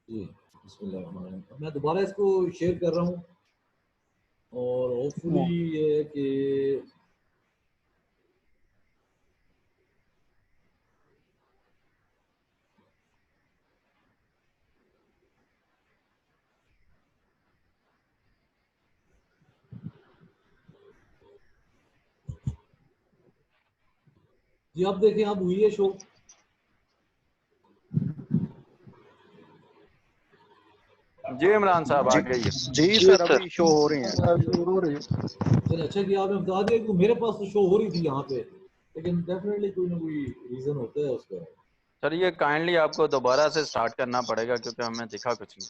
जी, बिस्मिल्लाह। मैं दोबारा इसको शेयर कर रहा हूँ और होपफुली ये है कि जी आप देखें अब हुई है शो। जी इमरान साहब आ गई है। जी सर अभी शो हो रही हैं। चलिए अच्छा कि आपने बता दिया कि मेरे पास तो शो हो रही थी यहाँ पे, लेकिन डेफिनेटली कोई ना कोई रीजन होता है उसका। सर ये काइंडली आपको दोबारा से स्टार्ट करना पड़ेगा क्योंकि हमें दिखा कुछ नहीं।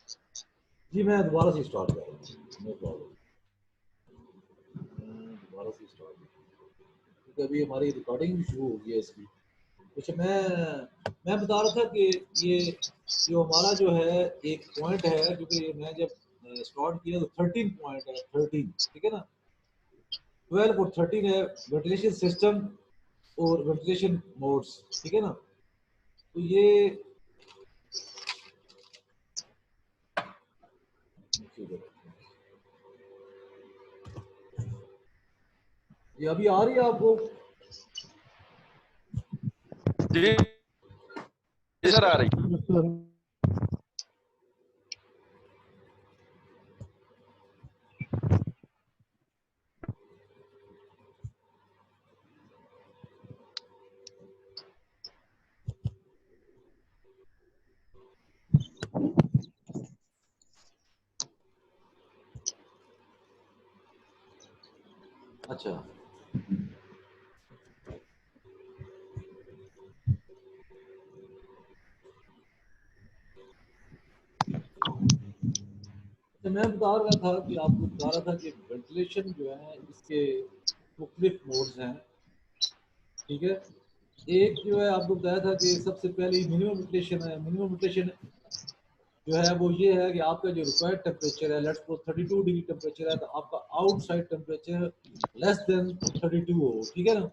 जी मैं दोबारा से स्टार्ट कर रहा हूँ, नो प्रॉब्लम। दोबारा से स्टार्ट क्योंकि अभी हमारी रिकॉर्डिंग भी शुरू हो गई है इसकी। अच्छा मैं बता रहा था कि ये जो हमारा जो है एक पॉइंट है, क्योंकि मैं जब स्टार्ट किया तो 13 पॉइंट है, 13 ठीक है ना, 12 और 13 है वेंटिलेशन सिस्टम और वेंटिलेशन मोड्स, ठीक है ना। तो ये अभी आ रही है आपको? जी सर आ रही। अच्छा तो मैं बता रहा था कि आपको बता रहा था कि वेंटिलेशन जो है इसके मुख्तलिफ मोड्स हैं, ठीक है। एक जो है आपको बताया था कि सबसे पहले मिनिमम वेंटिलेशन है। मिनिमम वेंटिलेशन जो है वो ये है कि आपका जो रिक्वायर्ड टेम्परेचर है, लेट्स सपोज 32 डिग्री टेम्परेचर है, तो आपका आउटसाइड टेम्परेचर लेस देन 32 हो, ठीक है ना।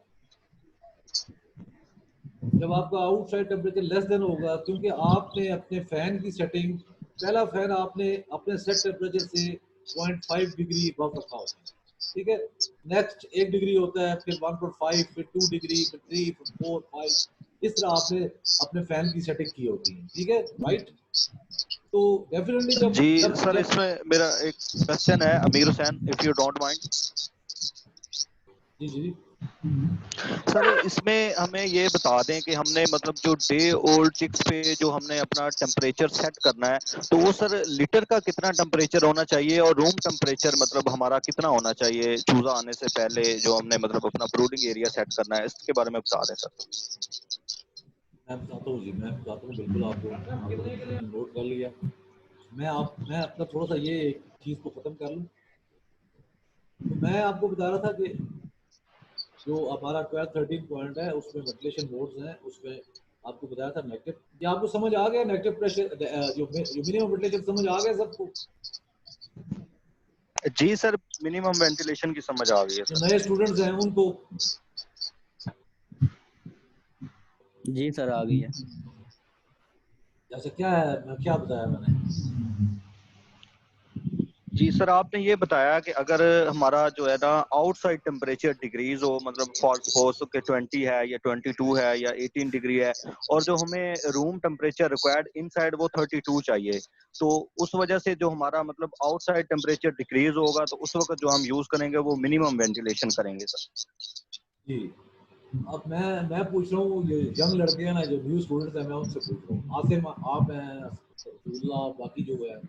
जब आपका आउटसाइड टेम्परेचर लेस देन होगा, क्योंकि आपने अपने फैन की सेटिंग, पहला फैन आपने अपने सेट टेम्परेचर से 0.5 डिग्री अबव रखा होता है, ठीक है। नेक्स्ट 1 डिग्री होता है, फिर 1.5, फिर 2 डिग्री, फिर 3, फिर 4, 5, इस तरह आपने अपने फैन की सेटिंग की होती है, ठीक है, राइट। तो डेफिनेटली जब जी जब सर जब इसमें मेरा एक क्वेश्चन है Amir Hussain, if you don't mind. जी जी सर इसमें हमें ये बता दें कि हमने मतलब जो डे ओल्ड चिक्स पे जो हमने अपना टेम्परेचर सेट करना है, तो वो सर लीटर का कितना टेम्परेचर होना चाहिए और रूम टेम्परेचर मतलब हमारा कितना होना चाहिए चूजा आने से पहले, जो हमने मतलब अपना ब्रूडिंग एरिया सेट करना है, इसके बारे में बता दें सर। मैं बताता हूँ जी, मैं बताता हूँ बिल्कुल। आपको आपने नोट कर लिया। मैं अपना थोड़ा सा ये चीज़ को ख़त्म कर लूँ। तो मैं आपको बता रहा था कि जो हमारा 12-13 पॉइंट है उसमें वेंटिलेशन मोड्स हैं, उसमें आपको बताया था नेगेटिव। ये आपको समझ आ गया नेगेटिव प्रेशर, जो मिनिमम वेंटिलेशन समझ आ गया सबको? जी सर मिनिमम वेंटिलेशन की समझ आ गई है जो सर। नए स्टूडेंट्स हैं उनको? जी सर आ गई है। जैसे क्या है, क्या बताया मैंने? जी सर आपने ये बताया कि अगर हमारा जो है ना आउटसाइड टेम्परेचर डिग्रीज हो, मतलब फॉर के 20 है या 22 है या 18 डिग्री है, और जो हमें रूम टेम्परेचर रिक्वायर्ड इनसाइड वो 32 चाहिए, तो उस वजह से जो हमारा मतलब आउटसाइड टेम्परेचर डिक्रीज होगा तो उस वक्त जो हम यूज करेंगे वो मिनिमम वेंटिलेशन करेंगे सर। जी अब मैं पूछ रहा हूँ, ये यंग लड़के हैं ना, जो न्यू स्टूडेंट्स हैं, मैं उनसे पूछ रहा हूँ। आसिम आप हैं, अब्दुल्ला, बाकी जो है,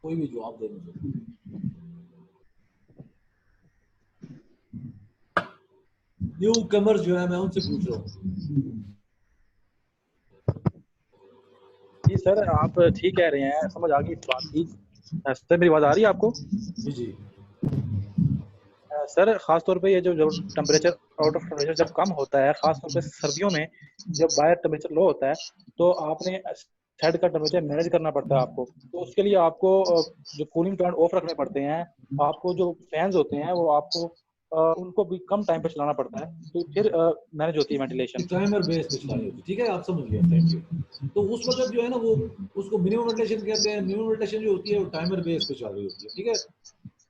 कोई भी जवाब दे मुझे। न्यू कमर्स जो है मैं उनसे पूछ रहा हूँ। जी सर आप ठीक कह रहे हैं, समझ आ गई इस बात की। सर मेरी आवाज़ आ रही है आपको? जी जी सर खास तौर पे ये जो टेम्परेचर आउट ऑफ टेम्परेचर जब कम होता है, खास तौर पे सर्दियों में जब बाहर टेम्परेचर लो होता है, तो आपने सेट का टेम्परेचर मैनेज करना पड़ता है आपको। तो उसके लिए आपको जो कूलिंग प्लांट ऑफ रखने पड़ते हैं, आपको जो फैंस होते हैं वो आपको उनको भी कम टाइम पे चलाना पड़ता है, तो फिर मैनेज होती है वेंटिलेशन। टाइमर बेस पे चलानी होती है, ठीक है, आप समझ गए, थैंक यू। तो उस वक्त जो है ना वो उसको मिनिमम वेंटिलेशन कहते हैं। मिनिमम वेंटिलेशन जो होती है वो टाइमर बेस पे चल रही होती है, ठीक है।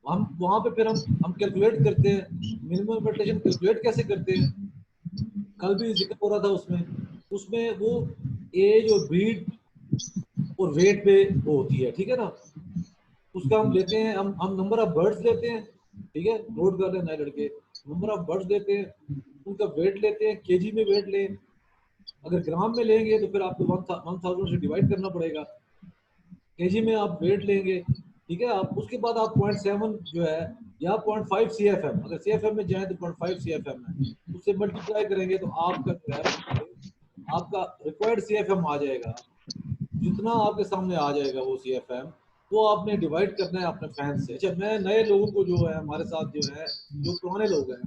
हम वहां पे फिर हम कैलकुलेट करते हैं मिनिमम वेंटिलेशन। कैलकुलेट कैसे करते हैं, कल भी जिक्र हो रहा था उसमें वो एज और ब्रीड और वेट पे वो होती है, ठीक है ना। उसका हम लेते हैं, हम नंबर ऑफ बर्ड्स लेते हैं, ठीक है, नोट कर लें नए लड़के, नंबर ऑफ बर्ड्स लेते हैं, उनका वेट लेते हैं, केजी में वेट लें। अगर ग्राम में लेंगे तो फिर आपको 1000 से डिवाइड करना पड़ेगा। केजी में आप वेट लेंगे, ठीक है। आप उसके बाद आप 0.7 जो है या 0.5 CFM, अगर CFM में जाए तो 0.5 CFM है, उससे मल्टीप्लाई करेंगे तो आपका जो है आपका रिक्वायर्ड CFM आ जाएगा। जितना आपके सामने आ जाएगा वो CFM, वो आपने डिवाइड करना है अपने फैन से। अच्छा, मैं नए लोगों को जो है हमारे साथ जो है जो पुराने लोग हैं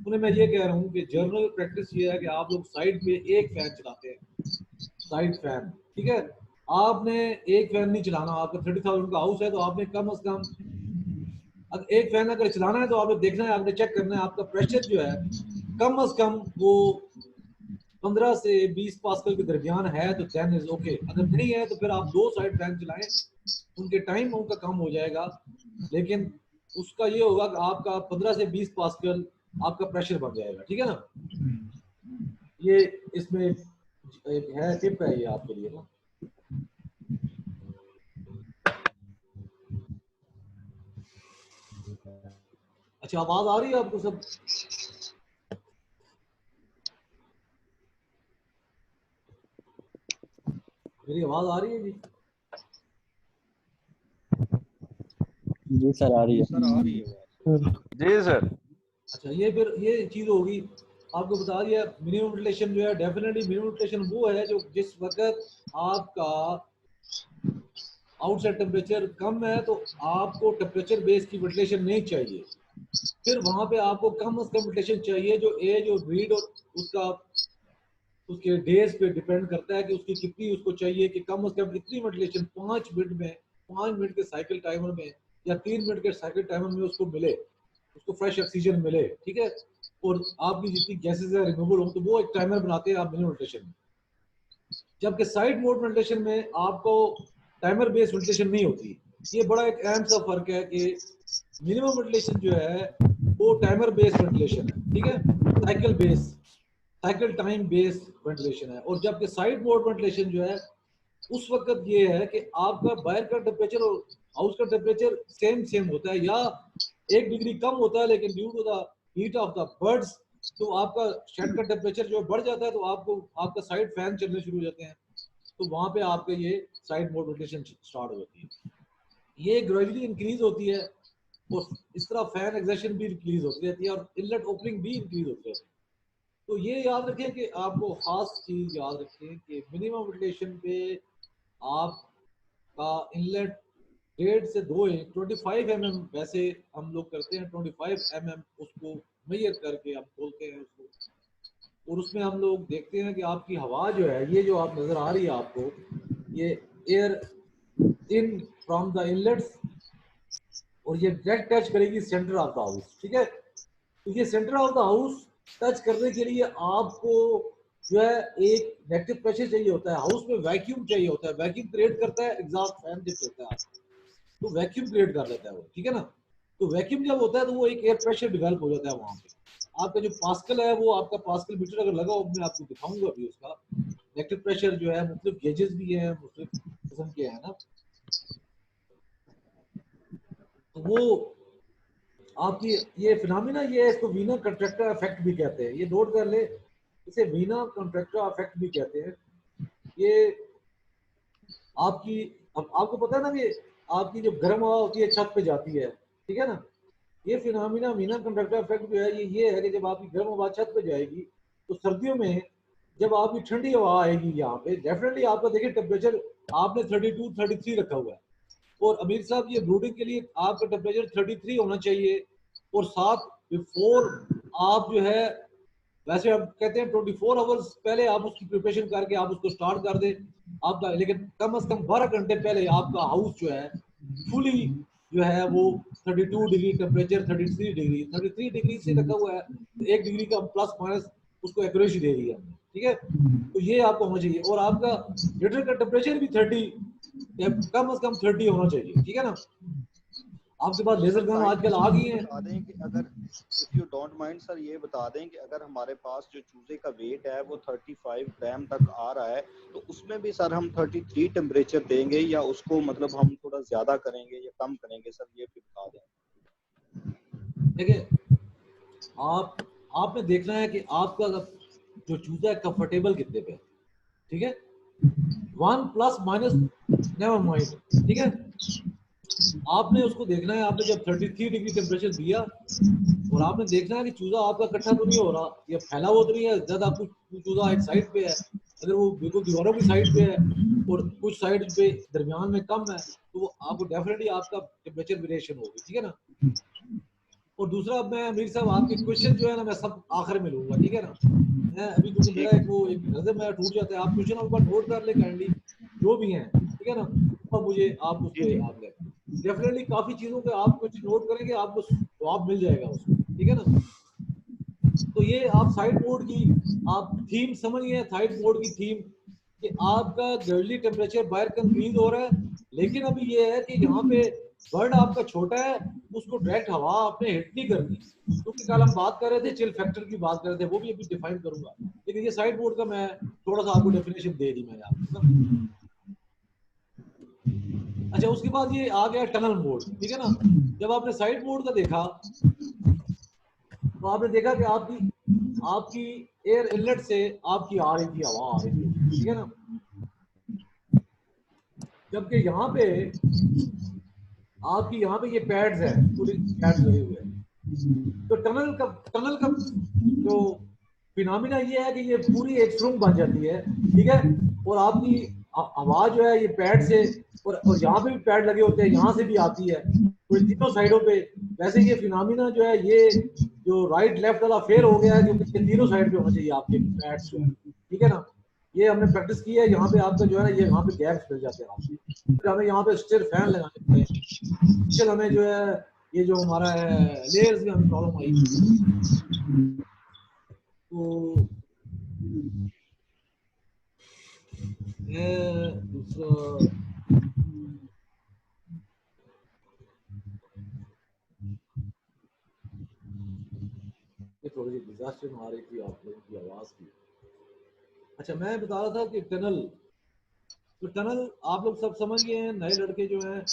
उन्हें मैं ये कह रहा हूँ कि जर्नल प्रैक्टिस ये है कि आप लोग साइड पे एक फैन चलाते हैं, साइड फैन, ठीक है। आपने एक फैन नहीं चलाना। आपका 30,000 का हाउस है तो आपने कम से कम अगर एक फैन अगर चलाना है तो आपने देखना है, आपने चेक करना है आपका प्रेशर जो है कम से कम वो 15 से 20 पास्कल के दरमियान है तो 10 इज ओके। अगर नहीं है तो फिर आप 2 साइड फैन चलाएं, उनके टाइम उनका कम हो जाएगा, लेकिन उसका ये होगा कि आपका 15 से 20 पास्कल आपका प्रेशर बन जाएगा, ठीक है ना। ये इसमें एक है, टिप है ये आपके लिए ना। अच्छा, आवाज आ रही है आपको सब? मेरी आवाज आ रही है जी? जी सर आ रही है। जी सर। अच्छा, ये फिर ये चीज होगी, आपको बता दिया मिनिमम वेंटिलेशन जो है, डेफिनेटली मिनिमम वेंटिलेशन वो है जो जिस वक्त आपका आउटसाइड टेम्परेचर कम है तो आपको टेम्परेचर बेस की वेंटिलेशन नहीं चाहिए। फिर वहां पे आपको कम से कम वेंटिलेशन चाहिए जो एज और ब्रीड और उसका उसके डेज पे डिपेंड करता है कि उसकी कितनी उसको चाहिए कि कम से कम इतनी वेंटिलेशन 5 मिनट में, 5 मिनट के साइकिल टाइमर में या 3 मिनट के साइकिल टाइमर में उसको मिले, उसको फ्रेश ऑक्सीजन मिले, ठीक है। और आपकी जितनी गैसेज है रिमूवल हो तो वो एक टाइमर बनाते हैं आप मिनिमम वेंटिलेशन में। जबकि साइड मोड वेंटिलेशन में आपको टाइमर बेस्ड वेंटिलेशन नहीं होती। ये बड़ा एक अहम सा फर्क है कि मिनिमम वेंटिलेशन जो है वो टाइमर बेस्ड वेंटिलेशन है, ठीक है, cycle base, cycle time based ventilation है। और जबकि साइड मोड वेंटिलेशन जो है उस वक्त ये है कि आपका बाहर का टेम्परेचर और हाउस का टेम्परेचर सेम होता है या 1 डिग्री कम होता है, लेकिन due to the heat of the birds तो आपका शेड का टेम्परेचर जो बढ़ जाता है तो आपको आपका साइड फैन चलने शुरू हो जाते हैं, तो वहां पे आपके ये साइड मोड वेंटिलेशन स्टार्ट हो जाती है। ये ग्रेजुअली इंक्रीज होती है और इस तरह फैन एग्जर्शन भी इंक्रीज होती रहती है और इनलेट ओपनिंग भी इंक्रीज होती है। तो ये याद रखें कि आपको खास चीज याद रखें कि मिनिमम वेंटिलेशन पे आपका इनलेट 1.5 से 2 इंच 25 mm वैसे हम लोग करते हैं, 25 mm उसको मेजर करके हम खोलते हैं उसको, और उसमें हम लोग देखते हैं कि आपकी हवा जो है ये जो आप नजर आ रही है आपको, ये air in from the inlets और ये डायरेक्ट टच करेगी सेंटर ऑफ द हाउस, ठीक है। तो ये centre of the house touch करने के लिए आपको जो है एक नेगेटिव प्रेशर चाहिए होता है, हाउस में वैक्यूम चाहिए होता है, वैक्यूम क्रिएट करता है एग्जॉस्ट फैन जब चलता है तो वैक्यूम क्रिएट कर लेता है वो, ठीक है ना। तो वैक्यूम जब होता है तो वो एक एयर प्रेशर डेवलप हो जाता है वहां पे। आपका जो पास्कल है वो आपका पास्कल मीटर अगर लगा हो, मैं आपको दिखाऊंगा अभी उसका नेगेटिव प्रेशर जो है, मुख्तलिफ गेजेस भी हैं, मुख्तलिफ किस्म के हैं ना, तो वो आपकी ये फिनोमिना ये है, इसको वीना कंट्रैक्टर इफेक्ट भी कहते हैं, ये नोट कर ले, इसे वीना कंट्रैक्टर इफेक्ट भी कहते हैं। ये आपकी, अब आपको पता है ना कि आपकी जो गर्म हवा होती है छत पे जाती है, ठीक है ना। ये फिनोमिना वीना कंट्रैक्टर इफेक्ट जो है ये है कि जब आपकी गर्म हवा छत पे जाएगी तो सर्दियों में जब आपकी ठंडी हवा आएगी यहाँ पे, डेफिनेटली आपका देखिए टेम्परेचर आपने 32 33 रखा हुआ है, और अमीर साहब ये ब्रूडिंग के लिए आपका टेम्परेचर 33 होना चाहिए, और साथ बिफोर आप जो है, वैसे हम कहते हैं 24 आवर्स पहले आप उसकी प्रिपरेशन करके आप उसको स्टार्ट कर दें आपका, लेकिन कम से कम 12 घंटे पहले आपका हाउस जो है फुली जो है वो 32 डिग्री टेम्परेचर, 33 डिग्री से रखा हुआ है, 1 डिग्री का प्लस माइनस उसको एक्यूरेसी दे रही है, ठीक है। तो ये आपको होना चाहिए, और आपका हीटर का टेम्परेचर भी 30 कम से कम 30 होना चाहिए, ठीक है ना। आपके पास लेजर गन आजकल आ गई है। बता दें कि अगर if you don't mind sir, ये बता दें कि अगर हमारे पास जो चूजे का वेट है वो 35 ग्राम तक आ रहा है, तो उसमें भी सर हम 33 टेम्परेचर देंगे या उसको मतलब हम थोड़ा ज्यादा करेंगे या कम करेंगे सर, ये भी बता दें। देखिए, आपने देखना है कि आपका जो चूजा है कंफर्टेबल कितने पे, ठीक है। 1 प्लस माइनस नेवर माइंड, ठीक है। आपने उसको देखना है, आपने जब 33 डिग्री टेम्परेचर दिया, और आपने देखना है कि चूजा आपका इकट्ठा तो नहीं हो रहा, या फैला हुआ तो नहीं है, ज्यादा कुछ चूजा एक साइड पे है, अगर वो बिल्कुल दीवारों की साइड पे है और कुछ साइड पे दरमियान में कम है, तो वो आपको डेफिनेटली आपका टेम्परेचर वेरिएशन होगी, ठीक है ना। और दूसरा, मैं अमीर साहब आपके क्वेश्चन जो है ना मैं सब आखिर में लूंगा, ठीक है ना। मैं अभी क्योंकि मेरा एक नजर मेरा टूट जाता है, आप क्वेश्चन आपका नोट कर ले काइंडली, जो भी हैं, ठीक है ना। तो मुझे आप उस पर आप ले डेफिनेटली काफी चीजों पे आप कुछ नोट करेंगे, आपको जवाब मिल जाएगा उसको, ठीक है ना। तो ये आप साइड मोड की आप थीम समझिए, साइड मोड की थीम कि आपका ग्रेजुअली टेम्परेचर बाहर का इंक्रीज हो रहा है, लेकिन अभी ये है कि यहाँ पे बर्ड आपका छोटा है, उसको डायरेक्ट हवा आपने हिट नहीं करनी, क्योंकि कल हम बात कर रहे थे चिल फैक्टर की बात कर रहे थे, वो भी अभी डिफाइन करूंगा, लेकिन ये साइड मोड का मैं थोड़ा सा आपको डेफिनेशन दे दी मैंने आपको ना। अच्छा, उसके बाद ये आ गया टनल मोड, ठीक है ना। जब आपने साइड मोड का देखा तो आपने देखा कि आपकी एयर इनलेट से आपकी आ रही थी हवा, आ रही थी, ठीक है ना। जबकि यहाँ पे आपकी यहाँ पे ये पैड्स है, पूरे पैड्स लगे हुए हैं। तो टनल का जो फिनोमिना ये है कि ये पूरी एक सुरंग बन जाती है, ठीक है। और आपकी आवाज जो है ये पैड से और यहाँ पे भी पैड लगे होते हैं, यहाँ से भी आती है, तो तीनों साइडों पे। वैसे ये फिनोमिना जो है, ये जो राइट लेफ्ट वाला फेल हो गया है, क्योंकि तीनों साइड पे होना चाहिए आपके पैड जो है, ठीक है ना। ये हमने प्रैक्टिस की है, यहाँ पे आपका जो है ना, ये यहाँ पे गैप्स मिल जाते हैं आपको, फिर हमें यहाँ पे स्टिर फैन लगाने पड़े, चल हमें जो है ये जो हमारा है लेयर्स में हमें प्रॉब्लम आई। तो दूसरा थोड़ी सी डिजास्टर में आ रही थी आप लोगों की आवाज की। अच्छा, मैं बता रहा था कि टनल, तो टनल आप लोग सब समझ गए हैं, नए लड़के जो हैं।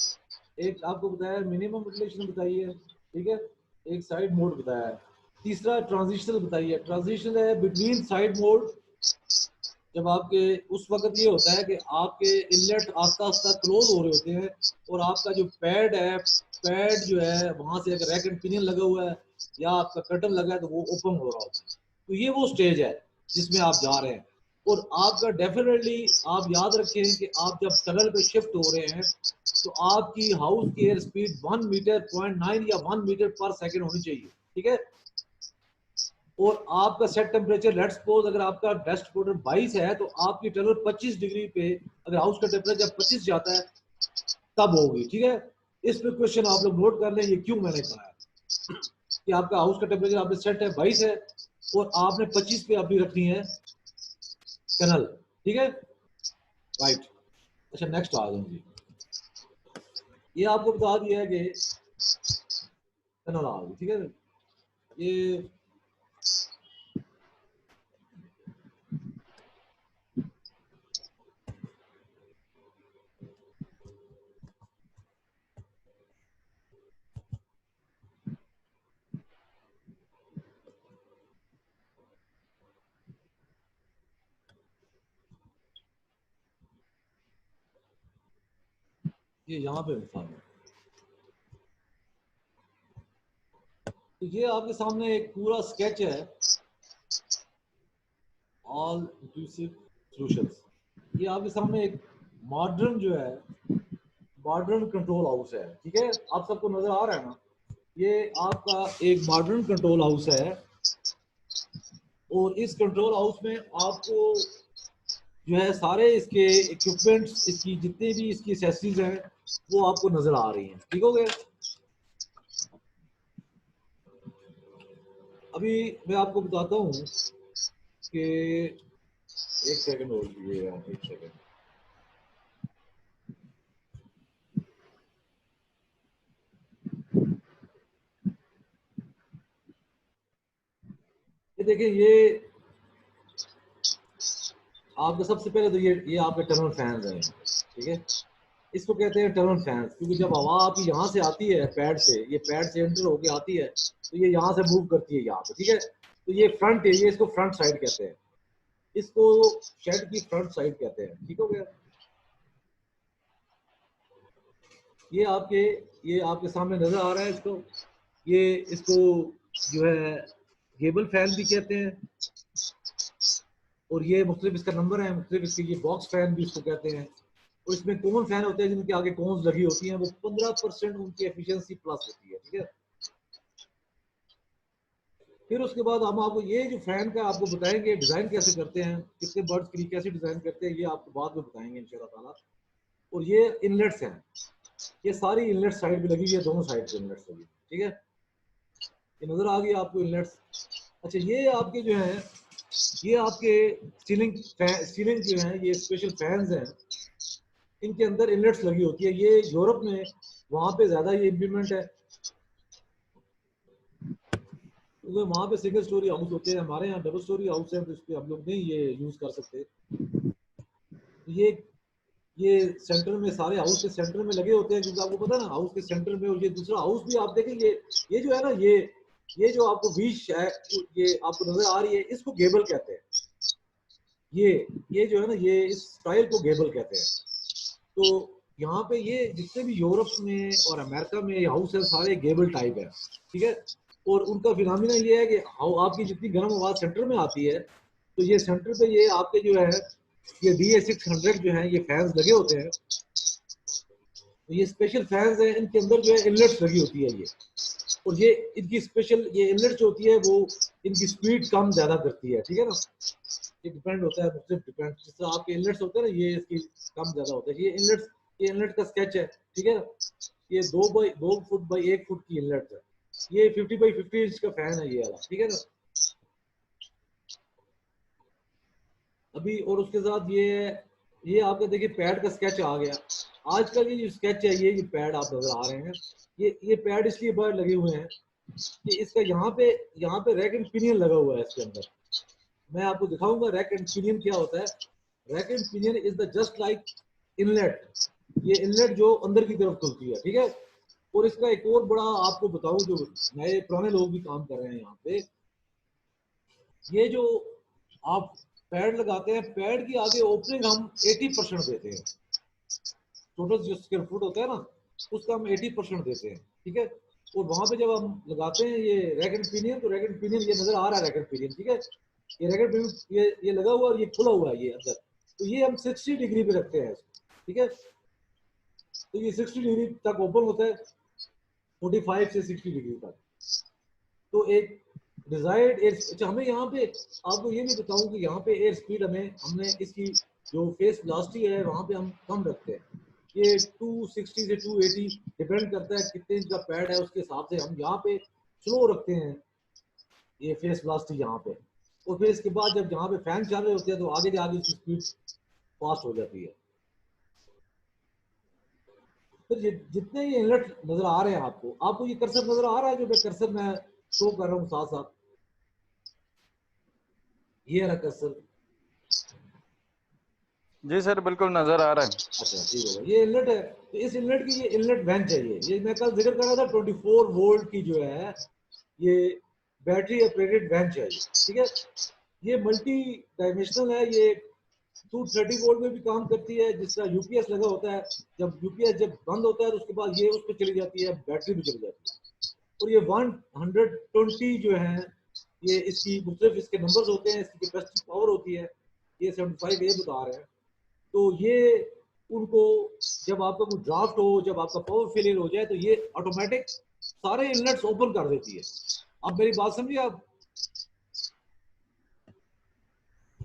एक आपको बताया मिनिमम वेंटिलेशन बताई है, ठीक है। एक साइड मोड बताया है। तीसरा ट्रांजिशनल बताई है। ट्रांजिशनल है बिटवीन साइड मोड, जब आपके उस वक्त ये होता है कि आपके इनलेट आस्ता आस्ता क्लोज हो रहे होते हैं, और आपका जो पैड है, पैड जो है वहां से अगर रैक एंड पिनियन लगा हुआ है या आपका कर्टन लगा है तो वो ओपन हो रहा होता है। तो ये वो स्टेज है जिसमें आप जा रहे हैं। और आपका डेफिनेटली आप याद रखें कि आप जब टनल पे शिफ्ट हो रहे हैं तो आपकी हाउस की एयर स्पीड 1 मीटर 0.9 या 1 मीटर पर सेकेंड होनी चाहिए, ठीक है। और आपका सेट टेम्परेचर, लेट्स सपोज अगर आपका बेस्ट क्वार्टर 22 है तो आपकी टनल 25 डिग्री पे, अगर हाउस का टेम्परेचर 25 जाता है तब होगी, ठीक है। इस पे क्वेश्चन आप लोग नोट कर लें, ये क्यों मैंने कहा है कि आपका हाउस का टेम्परेचर आपने सेट है 22 है और आपने 25 पे अपनी रखनी है टनल, ठीक है, राइट। अच्छा, नेक्स्ट आ जाऊँ जी। ये आपको बता दिया है कि टनल आ गई, ठीक है। ये यहाँ पे सामने, तो ये आपके सामने एक पूरा स्केच है, ऑल इंक्लूसिव सॉल्यूशंस। ये आपके सामने एक मॉडर्न जो है, मॉडर्न कंट्रोल हाउस है, ठीक है। आप सबको नजर आ रहा है ना, ये आपका एक मॉडर्न कंट्रोल हाउस है। और इस कंट्रोल हाउस में आपको जो है सारे इसके इक्विपमेंट्स, इसकी जितने भी इसकी एसेसरीज हैं वो आपको नजर आ रही हैं, ठीक हो गया। अभी मैं आपको बताता हूँ कि एक सेकंड होल्ड कीजिएगा, एक सेकंड। ये देखिए, ये आपका सबसे पहले तो ये आपके टर्नल फैंस हैं, ठीक है। इसको कहते हैं टर्नल फैंस, क्योंकि जब हवा आपकी यहाँ से आती है पैड से, ये पैड से एंटर होके आती है तो ये यहाँ से मूव करती है यहाँ पे, ठीक है। तो ये फ्रंट है, ये इसको फ्रंट साइड कहते हैं, इसको शेड की फ्रंट साइड कहते हैं, ठीक हो गया। ये आपके सामने नजर आ रहा है इसको, ये इसको जो है गेबल फैन भी कहते हैं, और ये मुख्तलिफ इसका नंबर है, मुख्तलिफ इसके, ये बॉक्स फैन भी इसको कहते हैं। और इसमें कॉमन फैन होते हैं जिनके आगे कॉन्स लगी होती हैं, वो 15% उनकी एफिशिएंसी प्लस होती है, ठीक है। फिर उसके बाद हम आपको ये जो फैन का आपको बताएंगे डिजाइन कैसे करते हैं, कितने बर्ड्स के लिए कैसे डिजाइन करते हैं, ये आपको बाद में बताएंगे इंशाल्लाह ताला। और ये इनलेट्स हैं, ये सारी इनलेट साइड पे लगी हुई है, दोनों साइड पे इनलेट्स लगी, ठीक है। ये नजर आ गई आपको इनलेट्स। अच्छा, ये आपके जो है, ये आपके सीलिंग जो है, ये स्पेशल फैंस हैं, इनके अंदर इनलेट्स लगी होती है। ये यूरोप में वहां पे ज्यादा ये इम्प्लीमेंट है, क्योंकि वहां पे सिंगल स्टोरी हाउस होते हैं, हमारे यहाँ डबल स्टोरी हाउस है, तो इस पे हम लोग नहीं ये यूज कर सकते। ये सेंटर में, सारे हाउस के सेंटर में लगे होते हैं, क्योंकि आपको पता है ना, हाउस के सेंटर में। और ये दूसरा हाउस भी आप देखें, ये जो है ना, ये जो आपको विश है, ये आपको नजर आ रही है, इसको गेबल कहते हैं। ये जो है ना, ये इस स्टाइल को गेबल कहते हैं। तो यहाँ पे ये जितने भी यूरोप में और अमेरिका में हाउस है, सारे गेबल टाइप है, ठीक है। और उनका फिनोमिना ये है कि आपकी जितनी गर्म आवाज सेंटर में आती है, तो ये सेंटर पे ये आपके जो है, ये DA600 जो है, ये फैंस लगे होते हैं। तो ये स्पेशल फैंस हैं, इनके अंदर जो है इनलेट्स लगी होती है ये, और ये इनकी स्पेशल ये इनलेट जो होती है, वो इनकी स्पीड कम ज्यादा करती है, ठीक है ना। ये डिपेंड होता है, मुख्तलिफ डिपेंड, जिससे आपके इनलेट्स होते हैं ना, ये इसकी कम ज्यादा होता है। ये इनलेट का स्केच है, ठीक है। ये 2 फुट बाई 1 फुट की इनलेट है। ये 50 बाई 50 इंच का फैन है ये वाला, ठीक है ना। अभी और उसके साथ ये आपका देखिए पैड का स्केच आ गया। आजकल ये जो स्केच है, ये पैड आप नजर आ रहे हैं, ये पैड इसलिए बाहर लगे हुए हैं कि इसका यहाँ पे रैक एंड पिनियन लगा हुआ है इसके अंदर। मैं आपको दिखाऊंगा रैक एंड पिनियन क्या होता है। Rack and pinion is the just like inlet, ये इनलेट जो अंदर की तरफ खुलती है, ठीक है। और इसका एक और बड़ा आपको बताऊं, जो नए पुराने लोग भी काम कर रहे हैं यहाँ पे, ये जो आप पैड लगाते हैं, पैड की आगे ओपनिंग हम 80% देते हैं। टोटल जो स्क्वायर फुट होता है ना, उसका हम 80% देते हैं, ठीक है। और वहां पे जब हम लगाते हैं ये रैक एंड पिनियन, तो रैक एंड पिनियन ये नजर आ रहा है, रैक एंड पिनियन, ठीक है। ये रैक एंड पिनियन ये लगा हुआ और ये खुला हुआ है ये अंदर, तो ये हम 60 डिग्री पे रखते हैं इसको, ठीक है। तो ये 60 डिग्री तक ओपन होता है, 45 से 60 डिग्री तक। तो एक डिजायर्ड एयर, अच्छा हमें यहाँ पे आपको ये भी बताऊं कि यहाँ पे एयर स्पीड हमने इसकी जो फेस वेलोसिटी है वहाँ पे हम कम रखते हैं। ये 260 से 280 डिपेंड करता है कितने इंच का पैड है, उसके हिसाब से हम यहाँ पे स्लो रखते हैं ये फेस वेलोसिटी यहाँ पे। और फिर इसके बाद जब यहाँ पे फैन चल रहे होते हैं, तो आगे आगे इसकी स्पीड फास्ट हो जाती है। फिर जितने ये इनलेट नजर आ रहे हैं आपको ये कर्सर नजर आ रहा है, जो कर्सर मैं शो कर रहा हूँ साथ साथ, ये रहा कर्सर। जी सर, बिल्कुल नजर आ रहा है। अच्छा ठीक होगा, ये इनलेट है। तो इस इनलेट की ये इनलेट वेंट है, ये मैं कल जिक्र कर रहा था, 24 वोल्ट की जो है ये बैटरी ऑपरेटेड वेंच है, ठीक है। ये मल्टी डायमेंशनल है, ये 230 वोल्ट में भी काम करती है, जिसका यूपीएस लगा होता है। जब यूपीएस बंद होता है, तो उसके बाद ये उस पर चली जाती है, बैटरी भी चली जाती है। और ये 120 जो है, ये इसकी मुख्तलिफ इसके नंबर्स होते हैं, इसकी कैपेसिटी पावर होती है, ये 75 ये बता रहे हैं। तो ये उनको जब आपका कोई ड्राफ्ट हो, जब आपका पावर फेलियर हो जाए, तो ये ऑटोमेटिक सारे इनलेट्स ओपन कर देती है। आप मेरी बात समझिए आप।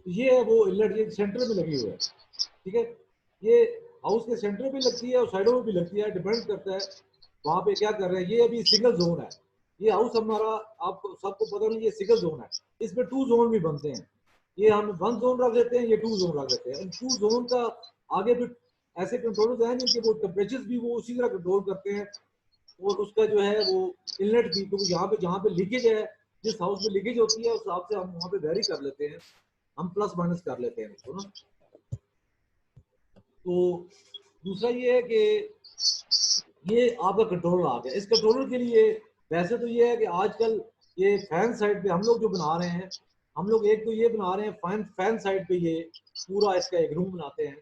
ये है वो इनलेट, ये सेंटर में लगी हुई है, ठीक है। ये हाउस के सेंटर में लगती है और साइडों में भी लगती है, डिपेंड करता है वहां पे क्या कर रहे हैं। ये अभी सिंगल जोन है, ये हाउस हमारा आपको सबको पता नहीं, ये सिंगल जोन है, इसमें 2 जोन भी बनते हैं। ये हम 1 जोन रख देते हैं, ये 2 जोन रख देते हैं। इन 2 जोन का आगे भी ऐसे कंट्रोलर्स हैं जिनके वो टेम्परेचर भी वो उसी तरह कंट्रोल करते हैं, और उसका जो है वो इनलेट भी, क्योंकि यहाँ पे जहाँ पे लीकेज है, जिस हाउस में लीकेज होती है उस हिसाब से हम वहाँ पे वेरी कर लेते हैं, हम प्लस माइनस कर लेते हैं उसको ना। तो दूसरा ये है कि ये आपका कंट्रोलर आ गया। इस कंट्रोलर के लिए वैसे तो ये है कि आजकल ये फैन साइड पे हम लोग जो बना रहे हैं, हम लोग एक तो ये बना रहे हैं फैन साइड पे, ये पूरा इसका एक रूम बनाते हैं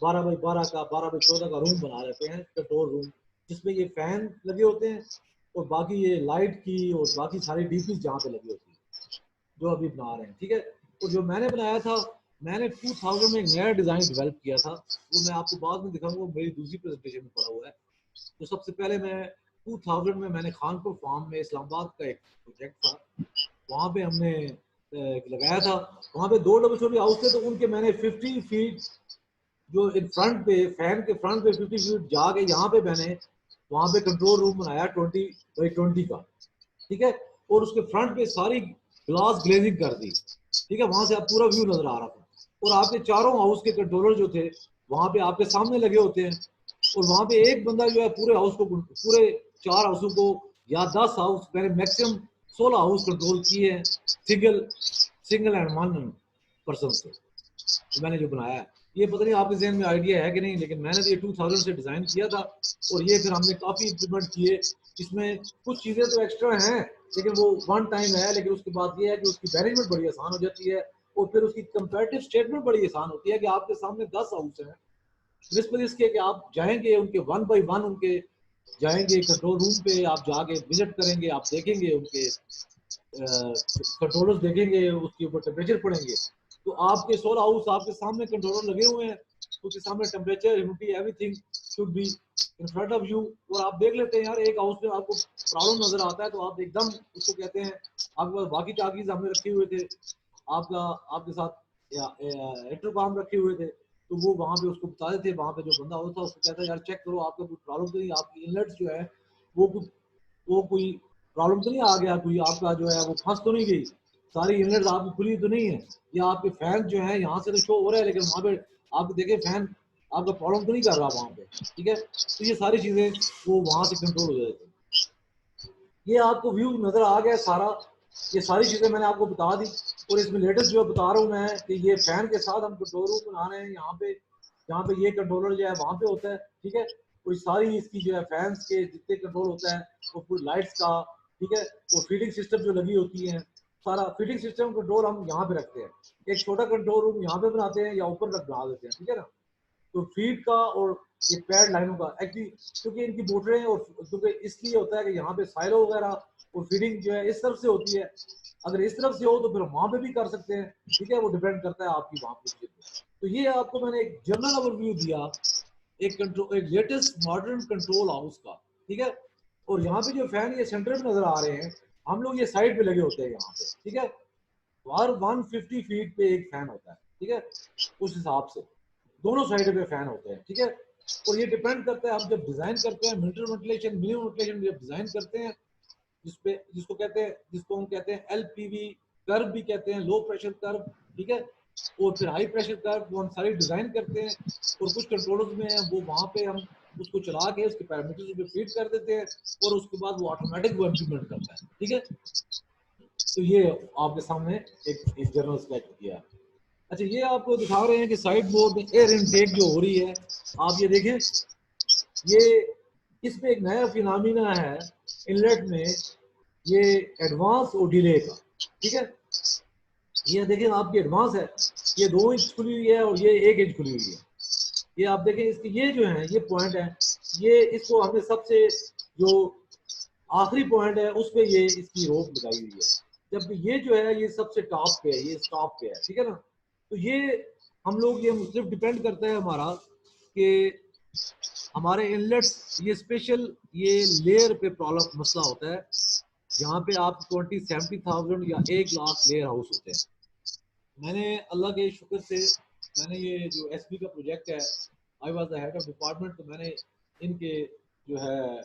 12x12 का, 12x14 का रूम बना लेते हैं, कंट्रोल रूम, जिसमें ये फैन लगे होते हैं और बाकी ये लाइट की और बाकी सारी डीपी जहाँ पे लगी होती है, जो अभी बना रहे हैं, ठीक है। और जो मैंने बनाया था, मैंने 2000 में एक नया डिजाइन डेवलप किया था, वो मैं आपको बाद में दिखाऊंगा, मेरी दूसरी प्रेजेंटेशन में पड़ा हुआ है। तो सबसे पहले मैं 2000 में मैंने खानपुर फार्म में इस्लामाबाद का एक प्रोजेक्ट था, वहाँ पे हमने लगाया था। वहाँ पे 2 डबल स्टोरी हाउस थे, तो उनके मैंने 50 फीट जो इन फ्रंट पे फैन के फ्रंट पे 50 फीट जाके यहाँ पे मैंने वहाँ पे कंट्रोल रूम बनाया 20x20 का, ठीक है। और उसके फ्रंट पे सारी ग्लास ग्लेजिंग कर दी, ठीक है, वहां से आप पूरा व्यू नजर आ रहा था। और आपके चारों हाउस के कंट्रोलर जो थे वहां पे आपके सामने लगे होते हैं, और वहां पे एक बंदा जो है पूरे हाउस को, पूरे 4 हाउसों को या 10 हाउस, मैंने मैक्सिमम 16 हाउस कंट्रोल किए हैं सिंगल एंड वन पर्सन से, जो मैंने जो बनाया है। ये पता नहीं आपके जहन में आइडिया है कि नहीं, लेकिन मैंने तो ये 2000 से डिजाइन किया था, और ये फिर हमने काफी इम्प्लीमेंट किए। इसमें कुछ चीजें तो एक्स्ट्रा हैं, लेकिन वो वन टाइम है, लेकिन उसके बाद ये है कि उसकी मैनेजमेंट बड़ी आसान हो जाती है, और फिर उसकी कंपैरेटिव स्टेटमेंट बड़ी आसान होती है कि आपके सामने 10 हाउस हैं, प्रिंसिपल इसके कि आप जाएंगे उनके 1 बाय 1 उनके जाएंगे कंट्रोल रूम पे, आप जाके विजिट करेंगे, आप देखेंगे उनके कंट्रोलर्स देखेंगे, उसके ऊपर टेम्परेचर पड़ेंगे, तो आपके 16 हाउस आपके सामने कंट्रोलर लगे हुए हैं, उसके सामने temperature, humidity, everything should be in front of you. और आप देख लेते हैं यार, एक हाउस में आपको प्रॉब्लम नजर आता है तो आप एकदम उसको कहते हैं, आपके पास बाकी टाकीज हमने रखे हुए थे, आपका आपके साथ इंटरकॉम रखे हुए थे, तो वो वहाँ पे उसको बता देते, वहाँ पे जो बंदा होता है उसको कहता है यार चेक करो आपका कोई प्रॉब्लम तो नहीं, आपकी इनलेट्स जो है वो कोई प्रॉब्लम तो नहीं आ गया, कोई आपका जो है वो फंस तो नहीं गई, सारी इनलेट्स आपकी खुली तो नहीं है, या आपके फैन जो है यहाँ से तो शो हो रहा है लेकिन वहाँ पे आप देखें फैन आपका प्रॉब्लम तो नहीं कर रहा वहाँ पे, ठीक है। तो ये सारी चीजें वो वहाँ से कंट्रोल हो जाती है। ये आपको व्यू नजर आ गया सारा, ये सारी चीजें मैंने आपको बता दी। और इसमें लेटेस्ट जो बता रहा हूँ मैं कि ये फैन के साथ हम कंट्रोल रूम बना रहे हैं, यहाँ पे जहाँ पे ये कंट्रोलर जो है वहाँ पे होता है, ठीक है। कोई सारी इसकी जो है फैंस के जितने कंट्रोल होता है, वो पूरी लाइट्स का, ठीक है, और फीडिंग सिस्टम जो लगी होती है, सारा फीडिंग सिस्टम कंट्रोल हम यहाँ पे रखते हैं। एक छोटा कंट्रोल रूम यहाँ पे बनाते हैं या ऊपर रख बना देते हैं, ठीक है ना। तो फीड का और ये पैड लाइनों का एक्चुअली, क्योंकि इनकी मोटरें, और क्योंकि इसलिए होता है कि यहाँ पे साइलो वगैरह और फीडिंग जो है इस तरफ से होती है, अगर इस तरफ से हो तो फिर वहां पे भी कर सकते हैं, ठीक है, वो डिपेंड करता है आपकी वहां पे। तो ये आपको मैंने एक जनरल ओवरव्यू दिया एक लेटेस्ट मॉडर्न कंट्रोल हाउस का, ठीक है। और यहाँ पे जो फैन ये सेंटर में नजर आ रहे हैं, हम लोग ये साइड पे लगे होते हैं यहाँ पे, ठीक है। हर 150 फीट पे एक फैन होता है, ठीक है, उस हिसाब से दोनों साइड पे फैन होते हैं, ठीक है। और ये डिपेंड करता है हम जब डिजाइन करते हैं, वेंटिलेशन मिनिमम वेंटिलेशन जब डिजाइन करते हैं, जिसको हम कहते हैं एलपीवी कर्व भी कहते हैं, लो प्रेशर कर्व, ठीक है, और फिर हाई प्रेशर कर्व, वो हम सारी डिजाइन करते हैं। और कुछ कंट्रोलर्स में है वो वहां पे हम उसको चला के उसके पैरामीटर्स पे फीड कर देते हैं, और उसके बाद वो ऑटोमेटिक वो इम्प्लीमेंट करता है, ठीक है। तो ये आपके सामने एक जनरल स्केच किया। अच्छा, ये आपको दिखा रहे हैं कि साइड बोर्ड में एयर इनटेक जो हो रही है, आप ये देखें, ये इसमें एक नया फिनोमिना है इनलेट में, ये एडवांस और डिले का, ठीक है। ये देखें आपकी एडवांस है, ये 2 इंच खुली हुई है और ये 1 इंच खुली हुई है। ये आप देखें, इसकी ये जो है ये पॉइंट है, ये इसको हमने सबसे जो आखिरी पॉइंट है उस पर ये इसकी रोप लगाई हुई है, जबकि ये जो है ये सबसे टॉप पे है, ये टॉप पे है, ठीक है ना। तो ये हम लोग ये सिर्फ डिपेंड करता है हमारा कि हमारे इनलेट्स ये स्पेशल ये लेयर पे प्रॉब्लम मसला होता है, जहाँ पे आप 70,000 या 1 लाख लेयर हाउस होते हैं। मैंने अल्लाह के शुक्र से मैंने ये जो एसबी का प्रोजेक्ट है, I was the head of department, तो मैंने इनके जो है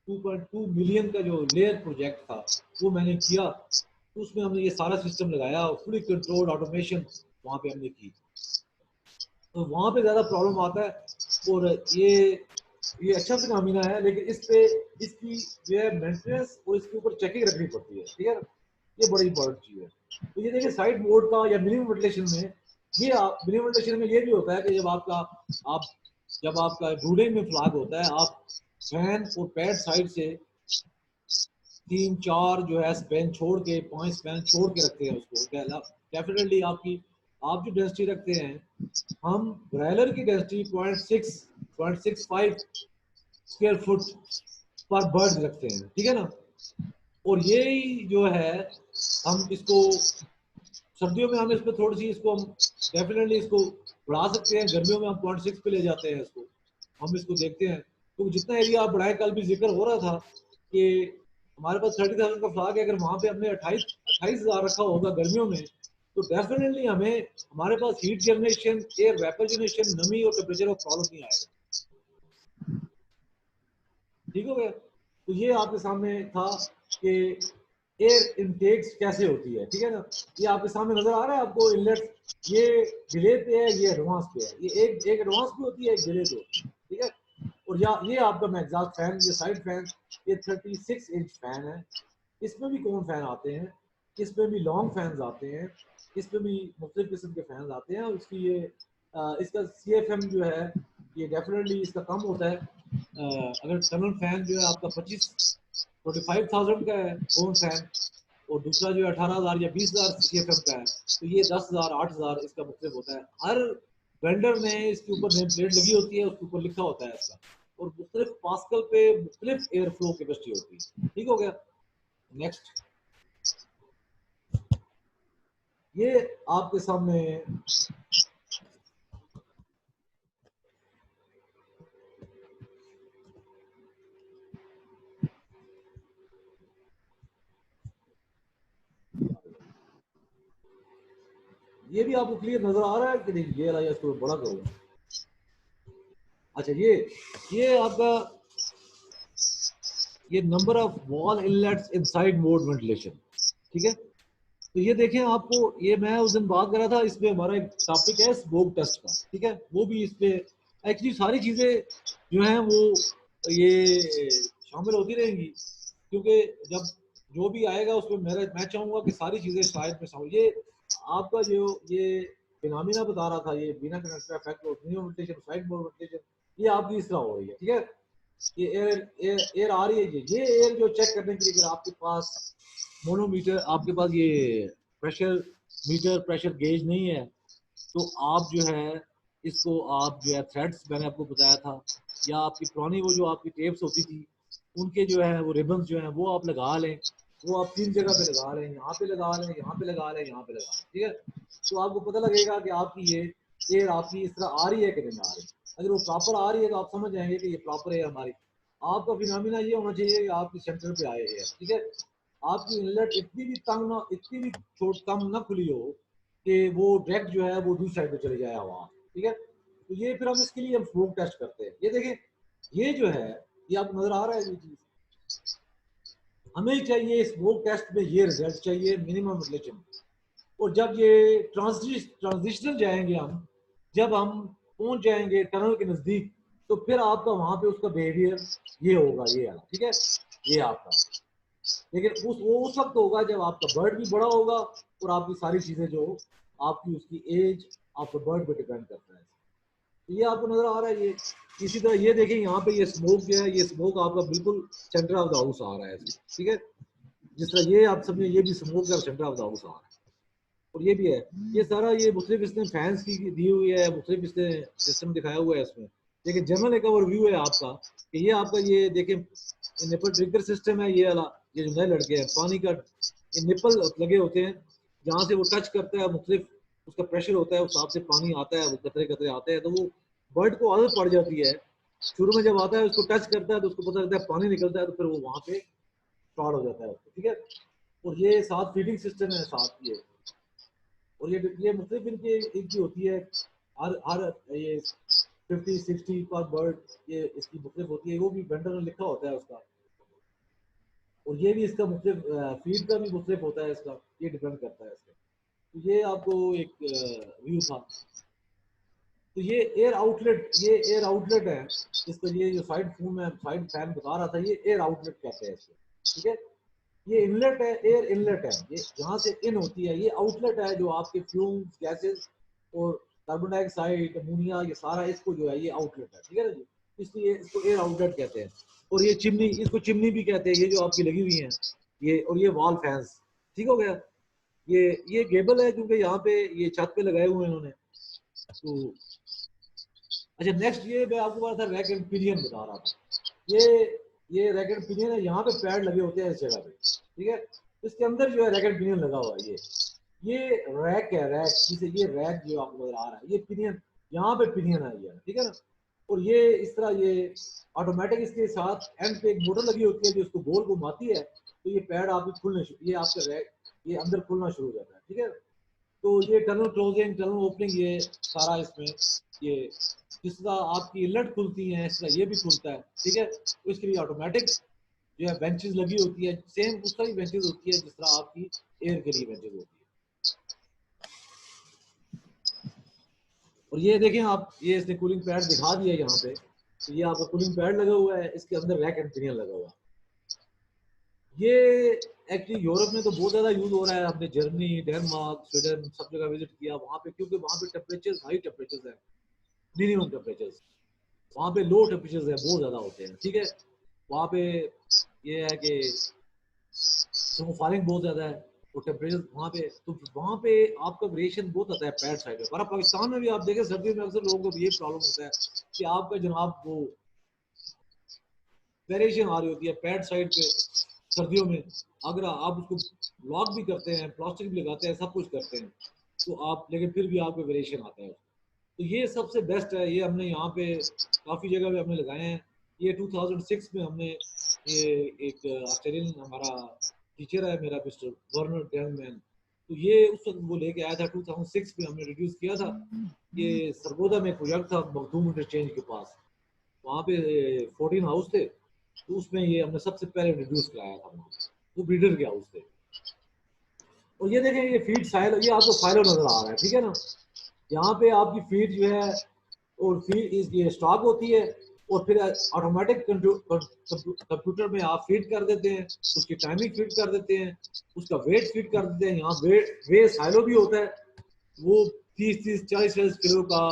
2.2 मिलियन का जो लेयर प्रोजेक्ट था वो मैंने किया, तो उसमें हमने ये सारा सिस्टम लगाया, फुली कंट्रोल्ड ऑटोमेशन वहाँ पे हमने की। तो वहाँ पे ज़्यादा प्रॉब्लम आता है। और ये अच्छा फिनोमिना है, लेकिन इस पे इसकी जो है मेंटेनेंस और इसके ऊपर चेकिंग रखनी पड़ती है, ठीक है। ये बड़ी इंपॉर्टेंट चीज़ है। तो ये देखिए साइड मोड का या मिनिमम वेंटिलेशन में मिनिमम वेंटिलेशन में ये भी होता है कि जब आपका ब्रूडिंग में फ्लैग होता है, आप फैन और पैड साइड से 3-4 जो है स्पैन छोड़ के 5 स्पैन छोड़ के रखते हैं उसको। डेफिनेटली आप जो डेंसिटी रखते हैं, हम ब्रायलर की डेंसिटी 0.65 स्क्वायर फुट पर बर्ड रखते हैं, ठीक है ना। और यही जो है हम इसको सर्दियों में हम इस पर थोड़ी सी इसको हम डेफिनेटली इसको बढ़ा सकते हैं। गर्मियों में हम 0.6 पे ले जाते हैं इसको, हम इसको देखते हैं। तो जितना एरिया आप बढ़ाएं, कल भी जिक्र हो रहा था कि हमारे पास 30,000 का फ्लैग है, अगर वहाँ पे हमने 28,000 रखा होगा गर्मियों में, तो डेफिनेटली हमारे पास heat generation, air vapour generation, नमी और टेम्परेचर का प्रॉब्लम नहीं आएगा। ठीक हो गया। तो ये आपके सामने था कि एयर इनटेक्स कैसे होती है, ठीक है ना। ये आपके सामने नजर आ रहा है आपको इनलेट, ये डिले पे है, ये एडवांस पे है। ये एक एडवांस पे होती है, एक डिले पे होती है, ठीक है। और ये आपका एग्जॉस्ट फैन, ये साइड फैन, ये 36 इंच फैन है। इसमें भी कौन फैन आते हैं, इसमें भी लॉन्ग फैंस आते हैं, इसमें भी मुख्तलिफ किस्म के फैंस आते हैं। और इसका CFM जो है ये डेफिनेटली इसका कम होता है। अगर टनल फैन जो है आपका 45,000 का है कौन फैन, और दूसरा जो है 18,000 या 20,000 CFM का है, तो ये 10,000 8,000 इसका मुख्तलिफ होता है। हर वेंडर ने इसके ऊपर नेम प्लेट लगी होती है, उसके ऊपर लिखा होता है इसका, और मुख्तलिफ पास्कल पे मुख्तलिफ एयर फ्लो कैपेसिटी होती है। ठीक हो गया। नेक्स्ट, ये आपके सामने ये भी आपको क्लियर नजर आ रहा है कि नहीं, ये वाला इसको बड़ा करूंगा। अच्छा, ये आपका ये number of wall inlets inside mode ventilation, ठीक है। तो ये देखें आपको, ये मैं उस दिन बात कर रहा था, इसमें हमारा एक टॉपिक है स्मोक टेस्ट का, ठीक है। वो भी इस पे एक्चुअली सारी चीजें जो हैं वो ये शामिल होती रहेंगी, क्योंकि जब जो भी आएगा उसमें मैं चाहूंगा कि सारी चीजें शायद में शामिल। ये आपका जो ये फिनोमिना बता रहा था, ये बिना कनेक्टर इफेक्ट और minimum ventilation, side mode ventilation, ये आपकी इस तरह हो रही है, ठीक है। ये एयर आ रही है, ये एयर जो चेक करने के लिए अगर आपके पास मोनोमीटर, आपके पास ये प्रेशर मीटर, प्रेशर गेज नहीं है, तो आप जो है इसको आप जो है थ्रेड्स मैंने आपको बताया था, या आपकी पुरानी वो जो आपकी टेप्स होती थी उनके जो है वो रिबन्स जो है वो आप लगा लें। वो आप 3 जगह पे लगा लें, यहाँ पे लगा लें, यहाँ पे लगा लें, यहाँ पे लगा लें, ठीक है। तो आपको पता लगेगा कि आपकी ये एयर आपकी इस तरह आ रही है कि नहीं आ रही। अगर वो प्रॉपर आ रही है तो आप समझ जाएंगे कि ये प्रॉपर है हमारी। आपका फिनोमिना ये होना चाहिए कि आपकी सेंटर पे आए है, ठीक है। आपकी इनलेट इतनी भी तंग ना, इतनी भी छोट कम ना खुली हो कि वो डायरेक्ट जो है वो दूसरी साइड पे चले जाए हवा, ठीक है। तो ये फिर हम इसके लिए हम स्मोक टेस्ट करते हैं। ये देखें, ये जो है ये आपको नजर आ रहा है ये चीज, हमें चाहिए स्मोक टेस्ट में ये रिजल्ट चाहिए मिनिमम वेंटिलेशन। और जब ये ट्रांजिशनल जाएंगे हम, जब हम पहुंच जाएंगे टनल के नजदीक, तो फिर आपका वहां पे उसका बिहेवियर ये होगा, ये वाला, ठीक है, ये आपका। लेकिन उस वक्त होगा जब आपका बर्ड भी बड़ा होगा और आपकी सारी चीजें जो आपकी उसकी एज आपके बर्ड पे डिपेंड करता है। तो ये आपको नजर आ रहा है। ये इसी तरह ये देखें, यहाँ पे ये स्मोक जो है, ये स्मोक आपका बिल्कुल सेंटर ऑफ द हाउस आ रहा है, ठीक है। जिस तरह ये आप समझे, ये भी स्मोक का सेंटर ऑफ द हाउस आ रहा है। और ये भी है, ये सारा ये मुख्तलिफ इसने फैंस की दी हुई है, मुख्तलिफ इसने सिस्टम दिखाया हुआ है इसमें। लेकिन जनरल एक ओवरव्यू है आपका कि ये आपका ये देखें निपल ट्रिगर सिस्टम है। ये वाला, ये जो नए लड़के हैं, पानी का ये निपल लगे होते हैं, जहाँ से वो टच करता है मुख्तलिफ उसका प्रेशर होता है, उस हिसाब से पानी आता है, वो कतरे कतरे आते हैं। तो वो बर्ड को आदत पड़ जाती है, शुरू में जब आता है उसको टच करता है तो उसको पता लगता है पानी निकलता है, तो फिर वो वहाँ पे स्टार्ट हो जाता है, ठीक है। और ये साथ फीडिंग सिस्टम है साथ ये, और ये मुख्तलिफ इनकी होती है। हर ये 50-60 पर बर्ड ये इसकी मुख्तलिफ होती है, वो भी वेंडर ने लिखा होता है उसका। और ये भी इसका मुख्तलिफ फीड का भी मुख्तलिफ होता है इसका, ये डिपेंड करता है इसका। तो ये आपको एक व्यू था। तो ये एयर आउटलेट है इसका, ये जो साइड फैन बता रहा था, ये एयर आउटलेट कहते हैं इसको, ठीक है। ये इनलेट है, एयर इनलेट है, ये जहाँ से इन होती है। ये आउटलेट है जो आपके फ्यूम्स, गैसेस और कार्बन डाइऑक्साइड, अमोनिया, ये सारा इसको जो है ये आउटलेट है, ठीक है ना जी। इसलिए इसको एयर आउटलेट कहते हैं। और ये चिमनी, इसको चिमनी भी कहते हैं, ये जो आपकी लगी हुई है ये, और ये वॉल फैंस, ठीक हो गया। ये गेबल है क्योंकि यहाँ पे ये छत पे लगाए हुए हैं इन्होंने। तो अच्छा, नेक्स्ट ये मैं आपको बता था रैक एंड पिनियन बता रहा था। ये रैक एंड पिनियन है, यहाँ पे पैड लगे होते हैं इस जगह पे, ठीक है। इसके अंदर जो है रैक एंड पिनियन लगा हुआ है। ये रैक है, रैक, जिसे ये रैक जो आपको नजर आ रहा है, ये पिनियन, यहाँ पे पिनियन है ये, ठीक है ना। और ये इस तरह ये ऑटोमेटिक, इसके साथ एंड पे एक मोटर लगी होती है जो इसको गोल घुमाती है, तो ये पैड आपके खुलने, ये आपका रैक ये अंदर खुलना शुरू हो जाता है, ठीक है। तो ये टनल क्लोजिंग, टनल ओपनिंग, ये सारा इसमें, ये जिस तरह आपकी इनलेट खुलती है इस तरह ये भी खुलता है, ठीक है। तो इसके लिए ऑटोमेटिक जो है बेंचेस लगी होती है, सेम उस तरह ही बेंचेस होती है जिस तरह आपकी एयर के लिए बेंचेस होती है। और ये देखें आप, ये इसने कूलिंग पैड दिखा दिया यहाँ पे, तो ये आपका कूलिंग पैड लगा हुआ है, इसके अंदर रैक एंड पिनियन लगा हुआ है। ये एक्चुअली यूरोप में तो बहुत ज्यादा यूज हो रहा है। हमने जर्मनी, डेनमार्क, स्वीडन सब जगह विजिट किया वहाँ पे, क्योंकि वहाँ पे टेम्परेचर हाई टेम्परेचर है, मिनिमम टेम्परेचर वहाँ पे लो टेम्परेचर है बहुत ज्यादा होते हैं, ठीक है। वहाँ पे ये है कि स्नोफॉलिंग बहुत ज्यादा है, तो टेम्परेचर वहाँ पे आपका वेरिएशन बहुत आता है पैड साइड में। पर पाकिस्तान में भी आप देखें सर्दियों में अक्सर लोगों को ये प्रॉब्लम होता है कि आपका जनाब वो वेरिएशन आ रही होती है पैड साइड पे सर्दियों में। अगर आप उसको लॉक भी करते हैं, प्लास्टिक भी लगाते हैं, सब कुछ करते हैं, तो आप, लेकिन फिर भी आपको वेरिएशन आता है। तो ये सबसे बेस्ट है। ये हमने यहाँ पे काफ़ी जगह पे हमने लगाए हैं। ये 2006 में हमने, ये एक ऑस्ट्रेलियन हमारा टीचर है मेरा, मिस्टर वर्नर डेनमैन, तो ये उस वक्त वो लेके आया था 2006 में, हमने रिड्यूस किया था। ये सरगोदा में प्रोजेक्ट था मखदूम इंटरचेंज के पास, वहाँ पे 14 हाउस थे, तो उसमें ये हमने सबसे पहले रिड्यूस कराया था वहाँ, वो ब्रीडर के हाउस थे। और ये देखें, ये फीड साइलो, ये आपको साइलो नजर आ रहा है, ठीक है ना। यहाँ पे आपकी फीड जो है, और फीड ये स्टॉक होती है, और फिर ऑटोमेटिक कंप्यूटर में आप फीड कर देते हैं, उसकी टाइमिंग फीड कर देते हैं, उसका वेट फीड कर देते हैं। यहाँ वेट साइलो भी होता है, वो 30-40 किलो का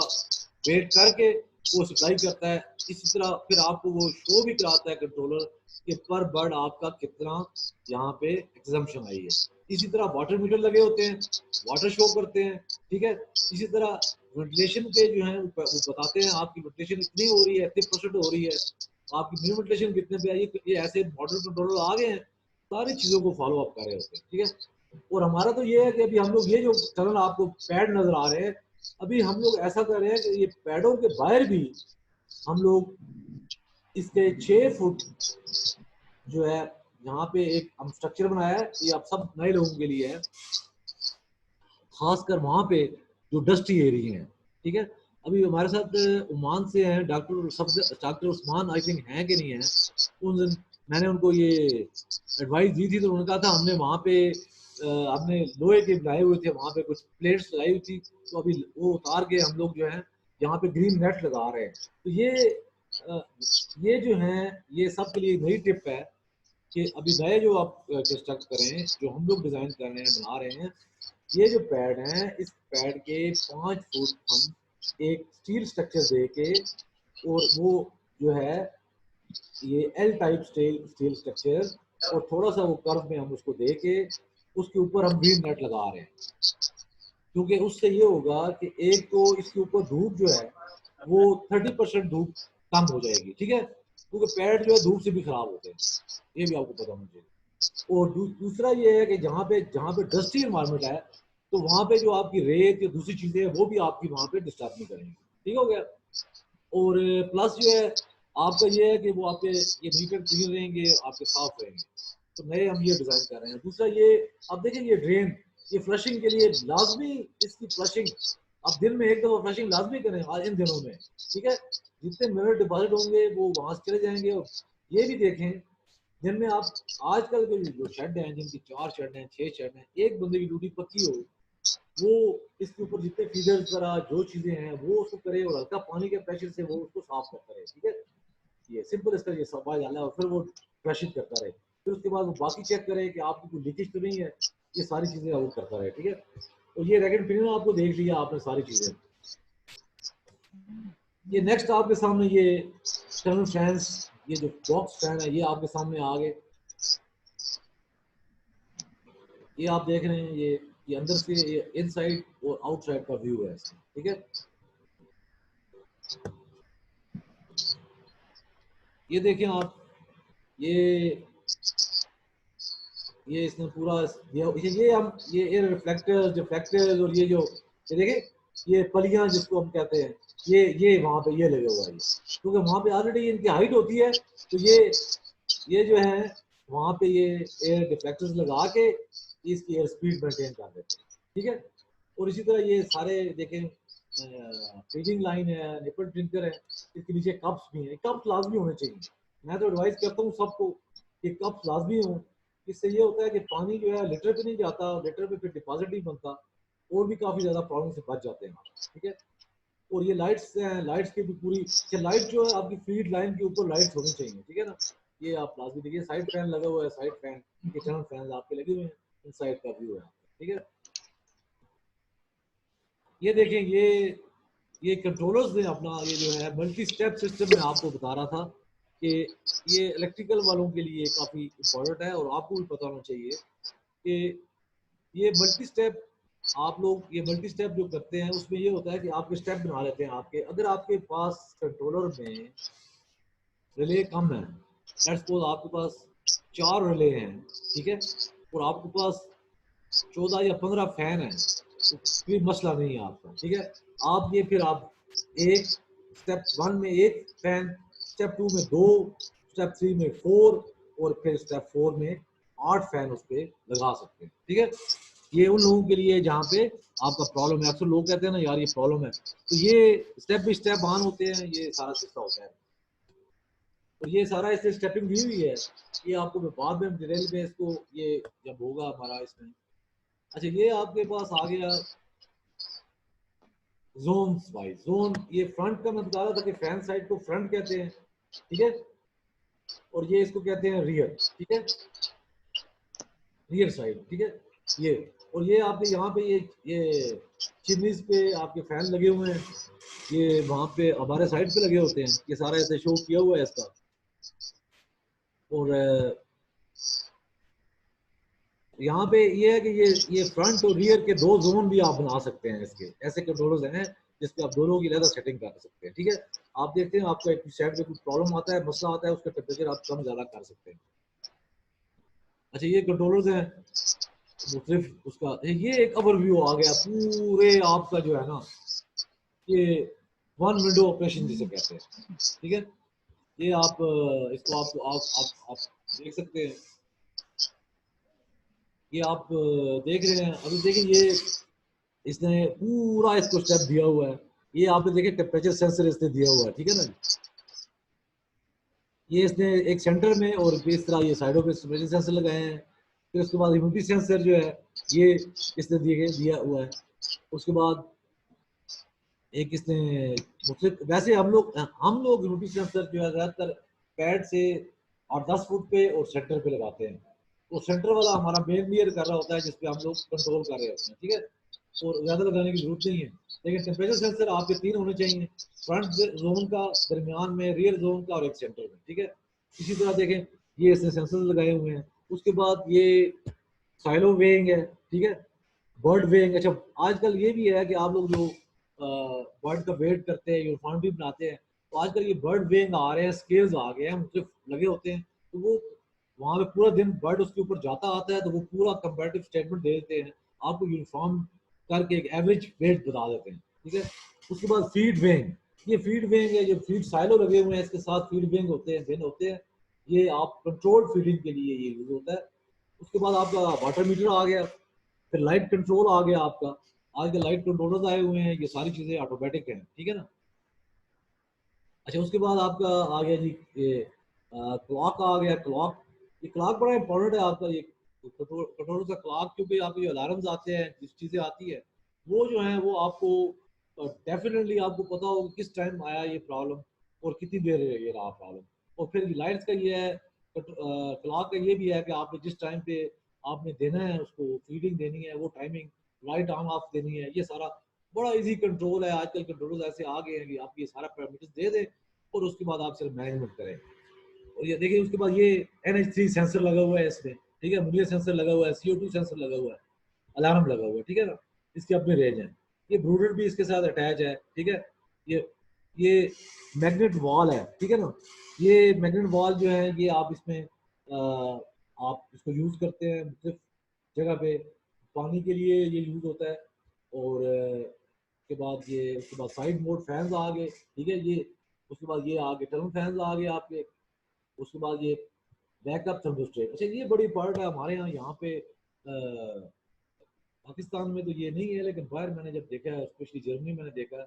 वेट करके वो सप्लाई करता है। इसी तरह फिर आपको वो शो भी कराता है कंट्रोलर कि पर बर्ड आपका कितना यहाँ पे एग्जम्पशन आई है। इसी तरह वाटर मीटर लगे होते हैं, वाटर शो करते हैं, ठीक है। इसी तरह वेंटिलेशन पे जो है वो बताते हैं आपकी वेंटिलेशन इतनी हो रही है, इतने % हो रही है, आपकी न्यू वेंटिलेशन कितने पे आई है। ये ऐसे मॉडल कंट्रोलर आ गए हैं, सारी चीज़ों को फॉलो अप कर रहे होते हैं, ठीक है। और हमारा तो ये है कि अभी हम लोग ये जो टनल आपको पैड नजर आ रहे हैं, अभी हम लोग ऐसा कर रहे हैं कि ये पैडों के बाहर भी हम लोग इसके 6 फुट जो है यहाँ पे एक हम स्ट्रक्चर बनाया है, ये आप सब नए लोगों के लिए है, खासकर वहाँ पे जो डस्टी एरिया है, ठीक है। अभी हमारे साथ ओमान से हैं डॉक्टर उस्मान, आई थिंक हैं कि नहीं है। उन दिन मैंने उनको ये एडवाइस दी थी, तो उन्होंने कहा था हमने वहाँ पे हमने लोहे के बनाए हुए थे, वहाँ पे कुछ प्लेट्स लगाई हुई थी, तो अभी वो उतार के हम लोग जो है यहाँ पे ग्रीन नेट लगा रहे हैं। तो ये जो है ये सब के लिए नई टिप है कि अभी नए जो आप कंस्ट्रक्ट करें, जो हम लोग डिजाइन कर रहे हैं, बना रहे हैं, ये जो पैड है, इस पैड के 5 फुट हम एक स्टील स्ट्रक्चर दे के, और वो जो है ये एल टाइप स्टील स्ट्रक्चर, और थोड़ा सा वो कर्व में हम उसको दे के उसके ऊपर हम ग्रीन नेट लगा रहे हैं। क्योंकि उससे ये होगा कि एक तो इसके ऊपर धूप जो है वो 30% धूप कम हो जाएगी, ठीक है। क्योंकि पैड जो है धूप से भी खराब होते हैं, ये भी आपको पता होना चाहिए। और दूसरा ये है कि जहाँ पे डस्टी एनवायरनमेंट है, तो वहाँ पे जो आपकी रेत या दूसरी चीजें हैं वो भी आपकी वहाँ पे डिस्टर्ब नहीं करेंगी, ठीक हो गया। और प्लस जो है आपका ये है कि वो आपके ये मीटर क्लीन रहेंगे, आपके साफ रहेंगे। तो नए हम ये डिजाइन कर रहे हैं। दूसरा ये आप देखें, ये ड्रेन, ये फ्लशिंग के लिए लाजमी, इसकी फ्लशिंग आप दिन में 1 दफा फ्लशिंग लाजमी करें इन दिनों में, ठीक है। जितने मिनट डिपॉजिट होंगे वो वहां से चले जाएंगे। और ये भी देखें जिनमें आप आजकल के जो शेड हैं, जिनकी 4 शेड हैं, 6 शेड हैं, एक बंदे की ड्यूटी पक्की हो, वो इसके ऊपर जितने फीडर्स वगैरह जो चीजें हैं वो उसको करे और हल्का पानी के प्रेशर से वो उसको साफ करता रहे, ठीक है। ये सिंपल इसका ये सवाल डाला और फिर वो प्रेशर करता रहे, फिर उसके बाद वो बाकी चेक करे कि आपकी कोई लीकेज तो नहीं है, ये सारी चीजें वो करता रहे, ठीक है। तो ये रैकेट फिनिश आपको देख लिया आपने सारी चीजें। ये नेक्स्ट आपके सामने ये एक्सटर्नल फैंस, ये जो बॉक्स फैन है ये आपके सामने आ गए, ये आप देख रहे हैं, ये अंदर से ये इनसाइड और आउटसाइड का व्यू है इसमें, ठीक है। ये देखें आप, ये इसने पूरा ये हम ये रिफ्लेक्टर्स डिफ्लेक्टर्स और ये जो ये देखें ये पलियां जिसको हम कहते हैं, ये वहां पे ये लगे हुआ है, क्योंकि वहां पे ऑलरेडी इनकी हाइट होती है, तो ये जो है वहां पे ये एयर डिफ्लेक्टर्स लगा के इसकी एयर स्पीड मेंटेन कर देते हैं, ठीक है। और इसी तरह ये सारे देखें फीडिंग लाइन है, निपल ड्रिंकर है, इसके नीचे कप्स भी हैं, कप्स लाजमी होने चाहिए। मैं तो एडवाइस करता हूँ सबको कि कप्स लाजमी हो, इससे ये होता है कि पानी जो है लीटर पे नहीं जाता, लीटर पे फिर डिपॉजिट नहीं बनता, और भी काफ़ी ज़्यादा प्रॉब्लम से बच जाते हैं, ठीक है। और ये लाइट्स हैं, लाइट्स की भी पूरी लाइट जो है आपकी फीड लाइन के ऊपर लाइट्स होनी चाहिए, ठीक है ना। ये आप लाजमी देखिए, साइड फैन लगा हुआ है, साइड फैन किचन फैन आपके लगे हुए हैं, इनसाइड का व्यू है, ठीक है। ये देखें, ये कंट्रोलर्स ने अपना ये जो है मल्टी स्टेप सिस्टम में आपको बता रहा था कि ये इलेक्ट्रिकल वालों के लिए काफ़ी इम्पोर्टेंट है और आपको भी पता होना चाहिए कि ये मल्टी स्टेप, आप लोग ये मल्टी स्टेप जो करते हैं उसमें ये होता है कि आपके स्टेप बना लेते हैं आपके, अगर आपके पास कंट्रोलर में रिले कम है, लेट्स सपोज आपके पास 4 रिले हैं, ठीक है, और आपके पास 14 या 15 फैन है, तो कोई मसला नहीं है आपका, ठीक है। आप ये फिर आप एक स्टेप 1 में एक फैन, स्टेप 2 में 2, स्टेप 3 में 4 और फिर स्टेप 4 में 8 फैन उस पर लगा सकते हैं, ठीक है। ये उन लोगों के लिए जहाँ पे आपका प्रॉब्लम है, अक्सर लोग कहते हैं ना यार ये प्रॉब्लम है, तो ये स्टेप बाई स्टेप ऑन होते हैं, ये सारा सिस्टम होता है। तो ये सारा इससे स्टेपिंग दी हुई है, ये आपको मैं बाद में डिटेल में इसको ये जब होगा हमारा इसमें। अच्छा, ये आपके पास आ गया जोन वाइज जोन, ये फ्रंट का मैं बता रहा था कि फैन साइड को फ्रंट कहते हैं, ठीक है, और ये इसको कहते हैं रियर, ठीक है, रियर साइड, ठीक है। ये और ये आपके यहाँ पे ये चिमनीज पे आपके फैन लगे हुए हैं, ये वहाँ पे हमारे साइड पे लगे होते हैं, ये सारा ऐसे शो किया हुआ है इसका। और यहाँ पे ये है कि ये फ्रंट और रियर के 2 जोन भी आप बना सकते हैं, इसके ऐसे कंट्रोलर्स हैं जिसपे आप दोनों की अलग सेटिंग कर सकते हैं, ठीक है। आप देखते हैं आपका एक साइड पे कुछ प्रॉब्लम आता है, मसला आता है, उसका टेम्परेचर आप कम ज्यादा कर सकते हैं। अच्छा, ये कंट्रोलर्स हैं मुख्तलिफ उसका, ये एक ओवरव्यू आ गया पूरे आपका जो है ना, ये 1 विंडो ऑपरेशन जिसे कहते हैं, ठीक है। ये आप इसको आपको आप देख सकते हैं, ये आप देख रहे हैं अभी, देखिए ये इसने पूरा इसको स्टेप दिया हुआ है, ये आपने देखे टेम्परेचर सेंसर इसने दिया हुआ है, ठीक है ना। ये इसने एक सेंटर में और इस तरह ये साइडों पे टेम्परेचर सेंसर लगाए हैं, फिर उसके बाद ह्यूमिडिटी सेंसर जो है ये इसने दिया हुआ है। उसके बाद एक इसने वैसे हम लोग ह्यूमिडिटी सेंसर जो है ज्यादातर पैड से 8-10 फुट पे और सेंटर पे लगाते हैं, तो सेंटर वाला हमारा मेन लेयर कर रहा होता है जिसपे हम लोग कंट्रोल कर रहे होते हैं, ठीक है, और ज्यादा लगाने की जरूरत नहीं है। लेकिन टेम्परेचर सेंसर आपके 3 होने चाहिए, फ्रंट जोन का, दरमियान में, रियर जोन का और एक सेंटर में, ठीक है। इसी तरह देखें ये इसने सेंसर लगाए हुए हैं। उसके बाद ये साइलो वेइंग है, ठीक है, बर्ड वेइंग। अच्छा, आजकल ये भी है कि आप लोग जो बर्ड का वेट करते हैं, यूनिफॉर्म भी बनाते हैं, तो आजकल ये बर्ड वेइंग आ रहे हैं, स्केल्स आ गए हैं, मुख्तलिफ लगे होते हैं, तो वो वहाँ पे पूरा दिन बर्ड उसके ऊपर जाता आता है, तो वो पूरा कंपैरेटिव स्टेटमेंट दे देते हैं आपको, यूनिफॉर्म करके एक एवरेज वेट बता देते हैं, ठीक है। उसके बाद फीड वेइंग, ये फीड वेइंग है, जो फीड साइलो लगे हुए हैं इसके साथ फीड वेइंग होते हैं, बिन होते हैं, ये आप कंट्रोल फीडिंग के लिए ये यूज होता है। उसके बाद आपका वाटर मीटर आ गया, फिर लाइट कंट्रोल आ गया आपका, आजकल लाइट कंट्रोलर्स आए हुए हैं, ये सारी चीजें ऑटोमेटिक हैं, ठीक है ना। अच्छा, उसके बाद आपका आ गया जी ये क्लॉक आ गया, क्लॉक ये क्लॉक बड़ा इंपॉर्टेंट है आपका, ये कंट्रोलर का क्लॉक, क्योंकि आपके जो अलार्म्स आते हैं, जिस चीज़ें आती है वो जो है वो आपको डेफिनेटली आपको पता होगा किस टाइम आया ये प्रॉब्लम और कितनी देर ये रहा प्रॉब्लम। और फिर लाइट्स का ये है, क्लॉक का ये भी है कि आपने जिस टाइम पे आपने देना है उसको फीडिंग देनी है, वो टाइमिंग लाइट ऑन ऑफ देनी है, ये सारा बड़ा इजी कंट्रोल है। आजकल कंट्रोलर्स ऐसे आ गए हैं कि आप ये सारा पैरामीटर्स दे दें और उसके बाद आप सिर्फ मैनेजमेंट करें। और ये देखिए उसके बाद ये NH3 सेंसर लगा हुआ है इसमें, ठीक है, मूल्य सेंसर लगा हुआ है, CO2 सेंसर लगा हुआ है, अलार्म लगा हुआ है, ठीक है ना, इसके अपने रेंज है। ये ब्रूडेड भी इसके साथ अटैच है, ठीक है। ये मैग्नेट वॉल है, ठीक है ना। ये मैग्नेट वॉल जो है ये आप इसमें आप इसको यूज करते हैं मुख्तलिफ जगह पे, पानी के लिए ये यूज होता है। और उसके बाद साइड मोड फैंस आ गए, ठीक है, ये उसके बाद ये आ गए टर्म फैंस आ गए आपके। उसके बाद ये बैकअप थर्मोस्टेट, अच्छा ये बड़ी पार्ट है हमारे यहाँ पे पाकिस्तान में तो ये नहीं है, लेकिन बाहर मैंने जब देखा है, स्पेशली जर्मनी मैंने देखा है,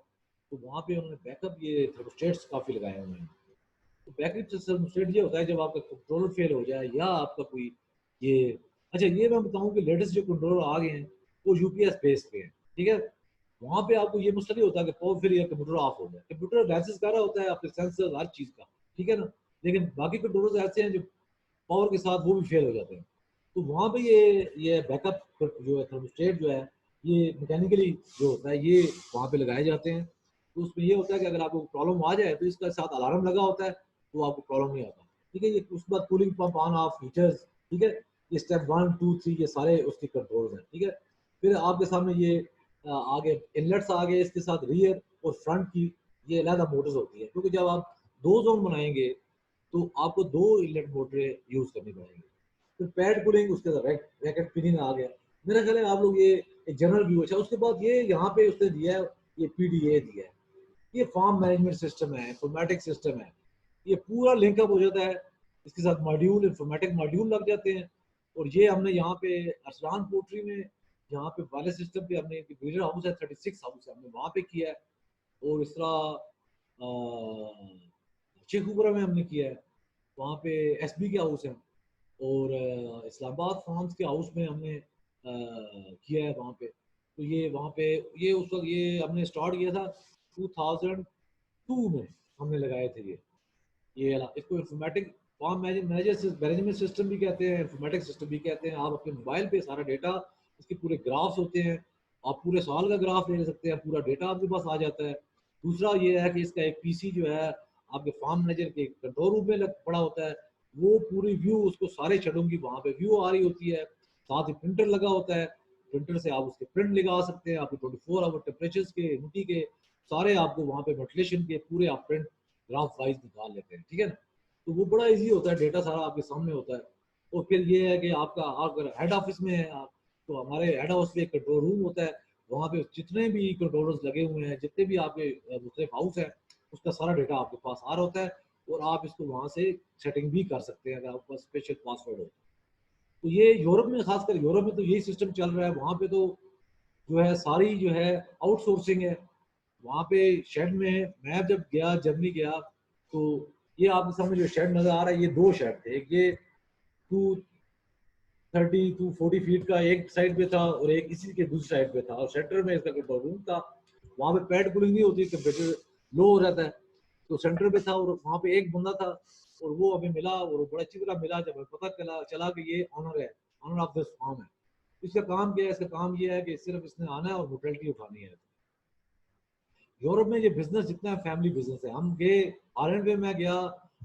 तो वहाँ पे उन्होंने बैकअप ये थर्मोस्टेट्स काफ़ी लगाए हुए हैं। तो बैकअप थर्मोस्टेट ये होता है जब आपका कंट्रोलर फेल हो जाए या आपका कोई ये, अच्छा ये मैं बताऊँ कि लेटेस्ट जो कंट्रोलर आ गए हैं वो UPS बेस पे हैं, ठीक है। वहाँ पे आपको ये मसला नहीं होता कि पावर फिर या कंप्यूटर ऑफ हो गया, कंप्यूटर लाइसेंस कर रहा होता है आपके सेंसर हर चीज़ का, ठीक है ना। लेकिन बाकी कंट्रोलर्स ऐसे हैं जो पावर के साथ वो भी फेल हो जाते हैं। तो वहाँ पे ये बैकअप जो है थर्मोस्टेट जो है ये मैकेनिकली जो होता है ये वहाँ पे लगाए जाते हैं। तो उसमें ये होता है कि अगर आपको प्रॉब्लम आ जाए तो इसका साथ अलार्म लगा होता है, तो आपको प्रॉब्लम नहीं आता, ठीक है। ये उसके बाद cooling pump on off heaters, ठीक है, ये स्टेप 1 2 3 ये सारे उसके कंट्रोल हैं, ठीक है। फिर आपके सामने ये आगे इनलेट्स आ गए, इसके साथ रियर और फ्रंट की ये अलग मोटर्स होती है, क्योंकि जब आप 2 जोन बनाएंगे तो आपको 2 इनलेट मोटरें यूज करनी पड़ेंगी। फिर पैड कूलिंग, उसके बाद रैकेट फिनिंग आ गया। मेरा ख्याल है आप लोग ये एक जनरल व्यू अच्छा। उसके बाद ये यहाँ पे उसने दिया है, ये PDA दिया है, ये फार्म मैनेजमेंट सिस्टम है, इंफॉर्मेटिक सिस्टम है, ये पूरा लिंकअप हो जाता है। इसके साथ मॉड्यूल, इंफॉर्मेटिक मॉड्यूल लग जाते हैं। और ये हमने यहाँ पे अरसलान पोल्ट्री में, यहाँ पे वाले सिस्टम पे हमने ब्रीडर हाउस है, 36 हाउस है, हमने वहाँ पे किया है। और इस तरह शेखुपुरा में हमने किया है, वहाँ पे SB के हाउस हैं। और इस्लामाबाद फार्म्स के हाउस में हमने किया है वहाँ पे। तो ये वहाँ पे ये उस वक्त ये हमने स्टार्ट किया था 2002 में हमने लगाए थे ये इसको इंफॉर्मेटिक फार्म मैनेजमेंट सिस्टम भी कहते हैं, इंफॉर्मेटिक सिस्टम भी कहते हैं। आप अपने मोबाइल पे सारा डेटा, इसके पूरे ग्राफ्स होते हैं, आप पूरे साल का ग्राफ ले सकते हैं, पूरा डेटा आपके पास आ जाता है। दूसरा ये है कि इसका एक PC जो है आपके फार्म मैनेजर के कंट्रोल रूम में पड़ा होता है, वो पूरी व्यू उसको सारे शेडों की वहाँ पे व्यू आ रही होती है। साथ ही प्रिंटर लगा होता है, प्रिंटर से आप उसके प्रिंट लगा सकते हैं, आपके 24 आवर टेम्परेचर के ह्यूमिडिटी के सारे आपको वहाँ पे वेंटिलेशन के पूरे आप प्रिंट ग्राफ वाइज निकाल लेते हैं, ठीक है ना। तो वो बड़ा इजी होता है, डेटा सारा आपके सामने होता है। और फिर ये है कि आपका अगर हेड ऑफिस में है आप, तो हमारे हेड ऑफिस में एक कंट्रोल रूम होता है, वहाँ पे जितने भी कंट्रोलर्स लगे हुए हैं, जितने भी आपके मुख्तलिफ हाउस है, उसका सारा डेटा आपके पास आ रहा होता है। और आप इसको वहाँ से सेटिंग भी कर सकते हैं अगर आपके पास स्पेशल पासवर्ड हो। तो ये यूरोप में, खासकर यूरोप में तो यही सिस्टम चल रहा है। वहाँ पे तो जो है सारी जो है आउटसोर्सिंग है। वहाँ पे शेड में मैं जब गया, जर्मनी गया, तो ये आपके सामने जो शेड नजर आ रहा है, ये 2 शेड थे। एक ये 240 फीट का एक साइड पे था और एक इसी के दूसरी साइड पे था, और सेंटर में इसका कंट्रोल रूम था। वहाँ पे पैड कूलिंग नहीं होती, टेम्परेचर लो हो जाता है, तो सेंटर पे था। और वहाँ पे एक बंदा था और वो हमें मिला, और वो बड़ा अच्छी तरह मिला। जब हमें पता चला कि ये ऑनर है, ऑनर ऑफ दिस फार्म है। इसका काम क्या है? इसका काम ये है कि सिर्फ इसने आना है और मोर्टेलिटी उठानी है। यूरोप में ये बिजनेस जितना है फैमिली बिजनेस है। हम गए आयरलैंड में, मैं गया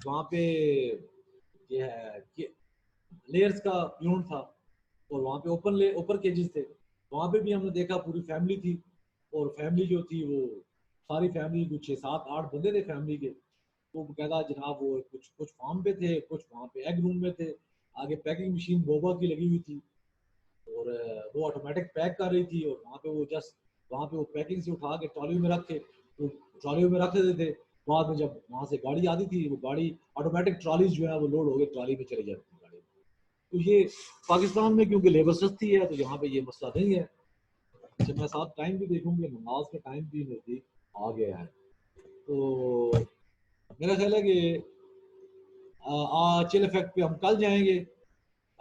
वहाँ पे, ये है लेयर्स का यूनिट था, और वहाँ पे ओपन केजेस थे। वहाँ पे भी हमने देखा पूरी फैमिली थी, और फैमिली जो थी वो सारी फैमिली कुछ 6 7 8 बंदे थे फैमिली के। तो कहता जनाब वो कुछ कुछ फार्म पे थे, कुछ वहाँ पे एग रूम में थे। आगे पैकिंग मशीन बोबा की लगी हुई थी, और वो ऑटोमेटिक पैक कर रही थी। और वहाँ पे वो जस्ट वहाँ पे वो पैकिंग से उठा के ट्रॉली में रख के, तो ट्रॉली में रख देते थे। बाद में जब वहाँ से गाड़ी आती थी, वो गाड़ी ऑटोमेटिक ट्रॉलीज जो है वो लोड हो गए ट्रॉली में चली जाती थी गाड़ी। तो ये पाकिस्तान में क्योंकि लेबर सस्ती है तो यहाँ पे ये मसला नहीं है। अच्छा मैं साथ टाइम भी देखूंगी, नमाज का टाइम भी नजदीक आ गया है। तो मेरा ख्याल है कि चिल इफेक्ट पे हम कल जाएंगे।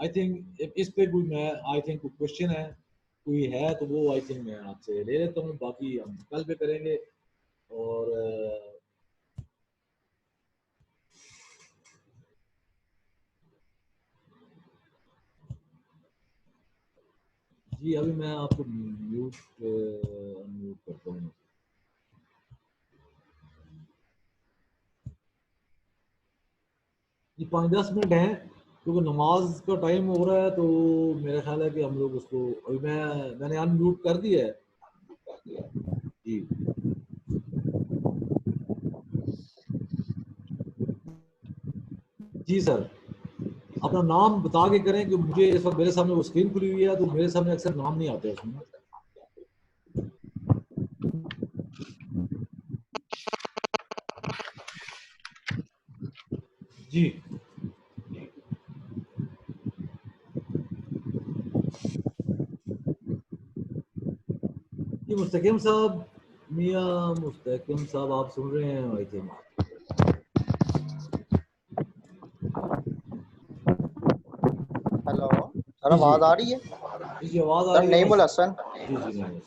आई थिंक इस पे कोई मैं आई थिंक कोई क्वेश्चन है, कोई है तो वो आई थिंक मैं आपसे ले लेता हूँ, बाकी हम कल पे करेंगे। और जी अभी मैं आपको म्यूट अनम्यूट करता हूँ। ये 5-10 मिनट हैं क्योंकि नमाज का टाइम हो रहा है, तो मेरा ख्याल है कि हम लोग उसको अभी मैंने अनम्यूट कर दिया है जी। जी सर, अपना नाम बता के करें कि मुझे इस वक्त मेरे सामने वो स्क्रीन खुली हुई है, तो मेरे सामने अक्सर नाम नहीं आते उसमें। जी जी मुस्तकीम साहब, मियां मुस्तकीम साहब आप सुन रहे हैं आई थिंक। हेलो सर, जी जी आवाज आ रही है? जी आवाज़ आ सर रही है नईमुल बस। हसन। जी जी नहीं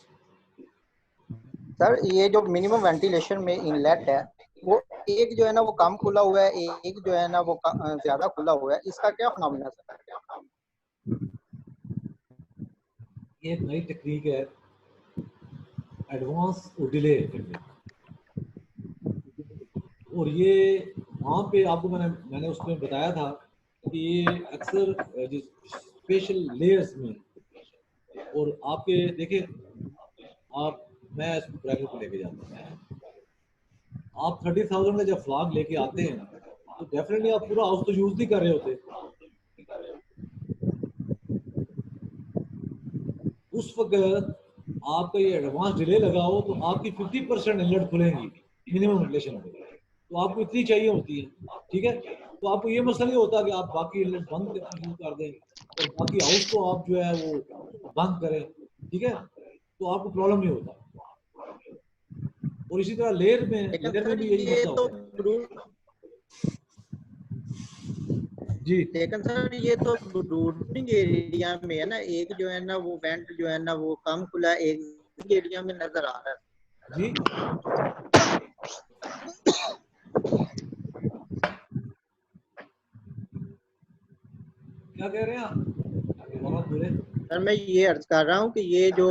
सर ये जो मिनिमम वेंटिलेशन में इनलेट है, वो एक जो है ना वो कम खुला हुआ है, एक जो है ना वो ज्यादा खुला हुआ है, इसका क्या फिनोमिना सर? ये एक नई टेक्निक है, एडवांस और डिले टेक्निक। और ये वहाँ पे आपको मैंने उसमें बताया था कि ये अक्सर स्पेशल लेयर्स में, और आपके देखें आप, मैं इसको ब्रैकेट पे लेके जाता हूँ, आप 30,000 का जब फ्लॉग लेके आते हैं तो डेफिनेटली आप पूरा हाउस तो यूज नहीं कर रहे होते, उस वक्त आपका ये एडवांस डिले लगाओ तो आपकी 50% इनलेट खुलेंगी मिनिमम वेंटिलेशन पे, तो आपको इतनी चाहिए होती है। ठीक है, तो आपको ये मसला नहीं होता कि आप बाकी इनलेट बंद करना शुरू कर दें और बाकी हाउस को आप जो है वो बंद करें। ठीक है, तो आपको प्रॉब्लम नहीं होता। और इसी तरह लेकिन लेयर में सर भी यही ये मसला तो होता है। जी लेकिन सर ये तो ब्रूडिंग एरिया में है ना, एक जो है ना वो वेंट जो है ना वो कम खुला है, एक एरिया में नजर आ रहा है। जी क्या कह रहे हैं आप, दोबारा बोले। सर मैं ये अर्ज कर रहा हूँ कि ये जो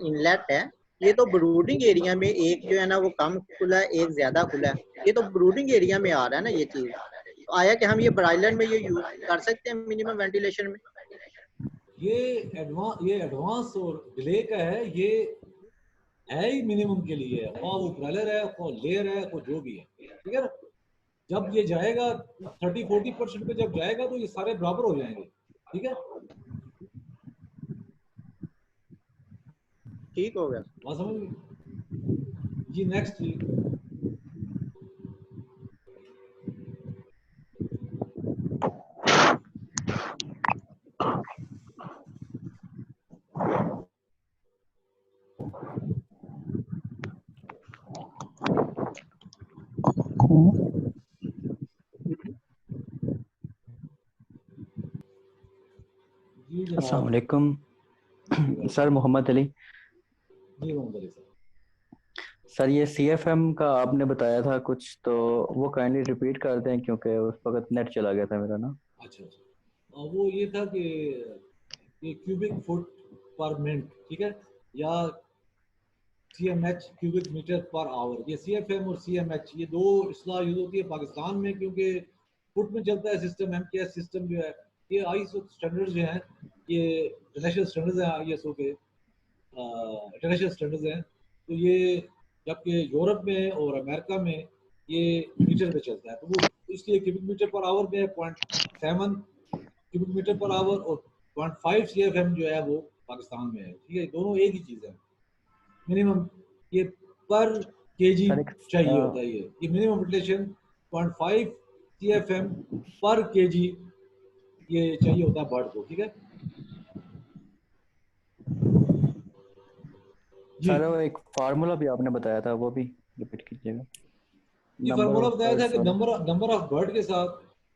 इनलेट है, ये तो ब्रूडिंग एरिया में एक जो है ना वो कम खुला है, एक ज्यादा खुला है, ये तो ब्रूडिंग एरिया में आ रहा है ना ये चीज। तो आया कि हम ये ब्राइलर में ये यूज कर सकते हैं मिनिमम वेंटिलेशन में? ये एडवांस और डिले का है, ये है ही मिनिमम के लिए है, वो ब्रॉयलर है लेयर है जो भी है। ठीक है ना, जब ये जाएगा 30-40% पे जब जाएगा तो ये सारे बराबर हो जाएंगे। ठीक है, ठीक हो गया। बात समझ में? जी नेक्स्ट जी। जी अस्सलाम जनाब। वालेकुम सर, मोहम्मद अली। जी मोहम्मद अली सर। सर ये सीएफएम का आपने बताया था कुछ, तो वो काइंडली रिपीट कर दें क्योंकि उस वक्त नेट चला गया था मेरा ना। अच्छा अच्छा, वो ये था कि ये क्यूबिक फुट पर मिनट, ठीक है, या CMH cubic metre per hour. ये CFM और CMH ये दो इस्तेलाह यूज होती है पाकिस्तान में, क्योंकि फुट में चलता है सिस्टम, MKS सिस्टम जो है, ये ISO स्टैंडर्ड्स जो हैं, ये इंटरनेशनल स्टैंडर्ड्स हैं ISO के, इंटरनेशनल स्टैंडर्ड्स हैं। तो ये जबकि यूरोप में और अमेरिका में ये मीटर में चलता है, तो वो इसलिए क्यूबिक मीटर पर आवर में 0.7 क्यूबिक मीटर पर आवर, और 0.5 CFM जो है वो पाकिस्तान में है। ठीक है, दोनों एक ही चीज़ है। मिनिमम ये पर केजी सर एक चाहिए होता है, ये मिनिमम वेंटिलेशन 0.5 CFM पर केजी ये चाहिए होता है बर्ड को। ठीक है जी। सर, वो एक फार्मूला भी आपने बताया था, वो भी रिपीट कीजिएगा। ये नंबर फार्मूला ऑफ बताया था बर्ड्स कि और नंबर ऑफ बर्ड के साथ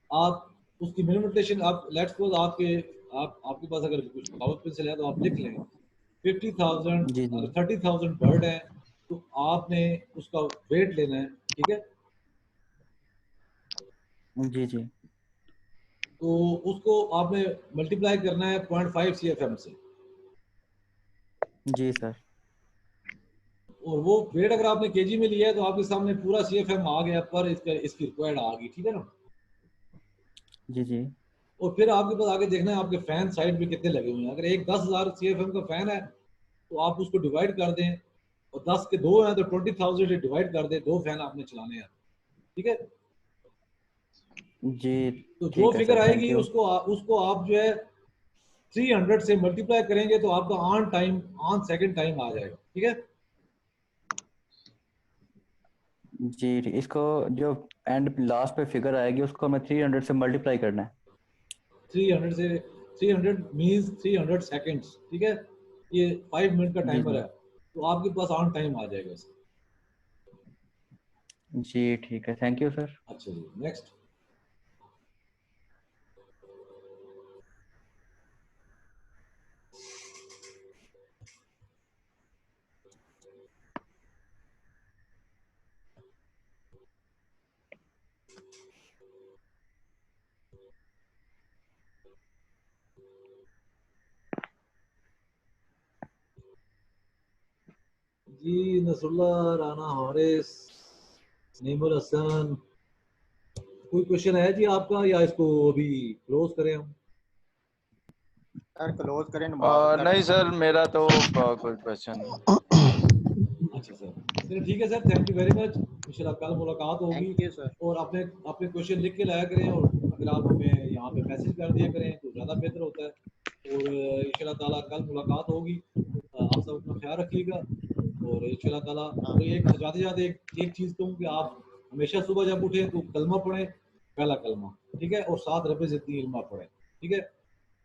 आप उसकी मिनिमाइजेशन आप लेट्स सपोज आपके पास अगर कुछ पावर पेंसिल है तो आप लिख लें 50,000 जी जी और 30,000 बर्ड है, तो आपने उसका वेट लेना है, ठीक है। जी जी तो उसको आपने मल्टीप्लाई करना है 0.5 CFM से, जी सर। और वो वेट अगर आपने केजी में लिया है तो आपके सामने पूरा CFM आ गया, पर इसकी रिक्वायर्ड आ गई, ठीक है ना। जी जी और फिर आपके पास आगे देखना है आपके फैन साइड में कितने लगे हुए हैं। अगर एक 10,000 CFM का फैन है तो आप उसको डिवाइड कर दें, और 10 के 2 हैं तो 20,000 से डिवाइड कर दें, 2 फैन आपने चलाने हैं, ठीक है। जी तो जो ठीक है फिगर सर, थैंक आएगी यू। उसको आप जो है 300 से मल्टीप्लाई करेंगे तो आपका ऑन सेकंड टाइम आ जाएगा, ठीक है। जी इसको जो एंड लास्ट पे फिगर आएगी उसको हमें 300 से मल्टीप्लाई करना है। 300 से 300 मींस 300 सेकंड्स, ठीक है। ये 5 मिनट का जी टाइमर जी है, तो आपके पास ऑन टाइम आ जाएगा इसका। जी ठीक है, थैंक यू सर। अच्छा जी, नेक्स्ट। जी नसरुल्लाह, राना हारिस, नईमुल हसन, कोई क्वेश्चन है जी आपका, या इसको अभी क्लोज करें हम? सर क्लोज करें, नमाज पढ़ नहीं लें। सर, मेरा तो कोई क्वेश्चन नहीं। अच्छा सर, चलिए ठीक है sir, thank you very much. इंशाल्लाह कल मुलाकात होगी। Thank you sir. और अपने अपने क्वेश्चन लिख के लाया करें, और अगर आप हमें यहाँ पे मैसेज कर दिया करें तो ज़्यादा बेहतर होता है। और इंशाल्लाह ताला कल मुलाकात होगी। आप सब अपना ख्याल रखिएगा, और इंशाल्लाह ताला। और एक जाते जाते एक चीज़ कहूँ कि आप हमेशा सुबह जब उठें तो कलमा पढ़ें, पहला कलमा, ठीक है, और साथ रब ज़िद्दी इल्मा पढ़ें, ठीक है।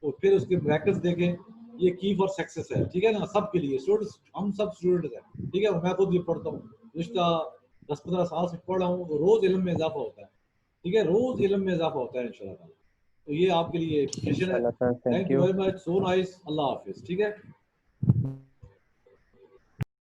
और फिर उसके ब्रैकेट्स देखें, ये की फॉर सक्सेस है, ठीक है ना, सबके लिए। स्टूडेंट्स, हम सब स्टूडेंट्स हैं, ठीक है। मैं खुद भी पढ़ता हूँ, रिश्ता 10-15 साल से पढ़ रहा हूँ, तो रोज इल्म में इजाफा होता है, ठीक है, रोज इल्म में इजाफा होता है इंशाल्लाह। तो ये आपके लिए एप्लीकेशन है। इंशाल्लाह sir, thank thank you you. Very much, so nice, अल्लाह हाफिज, ठीक है।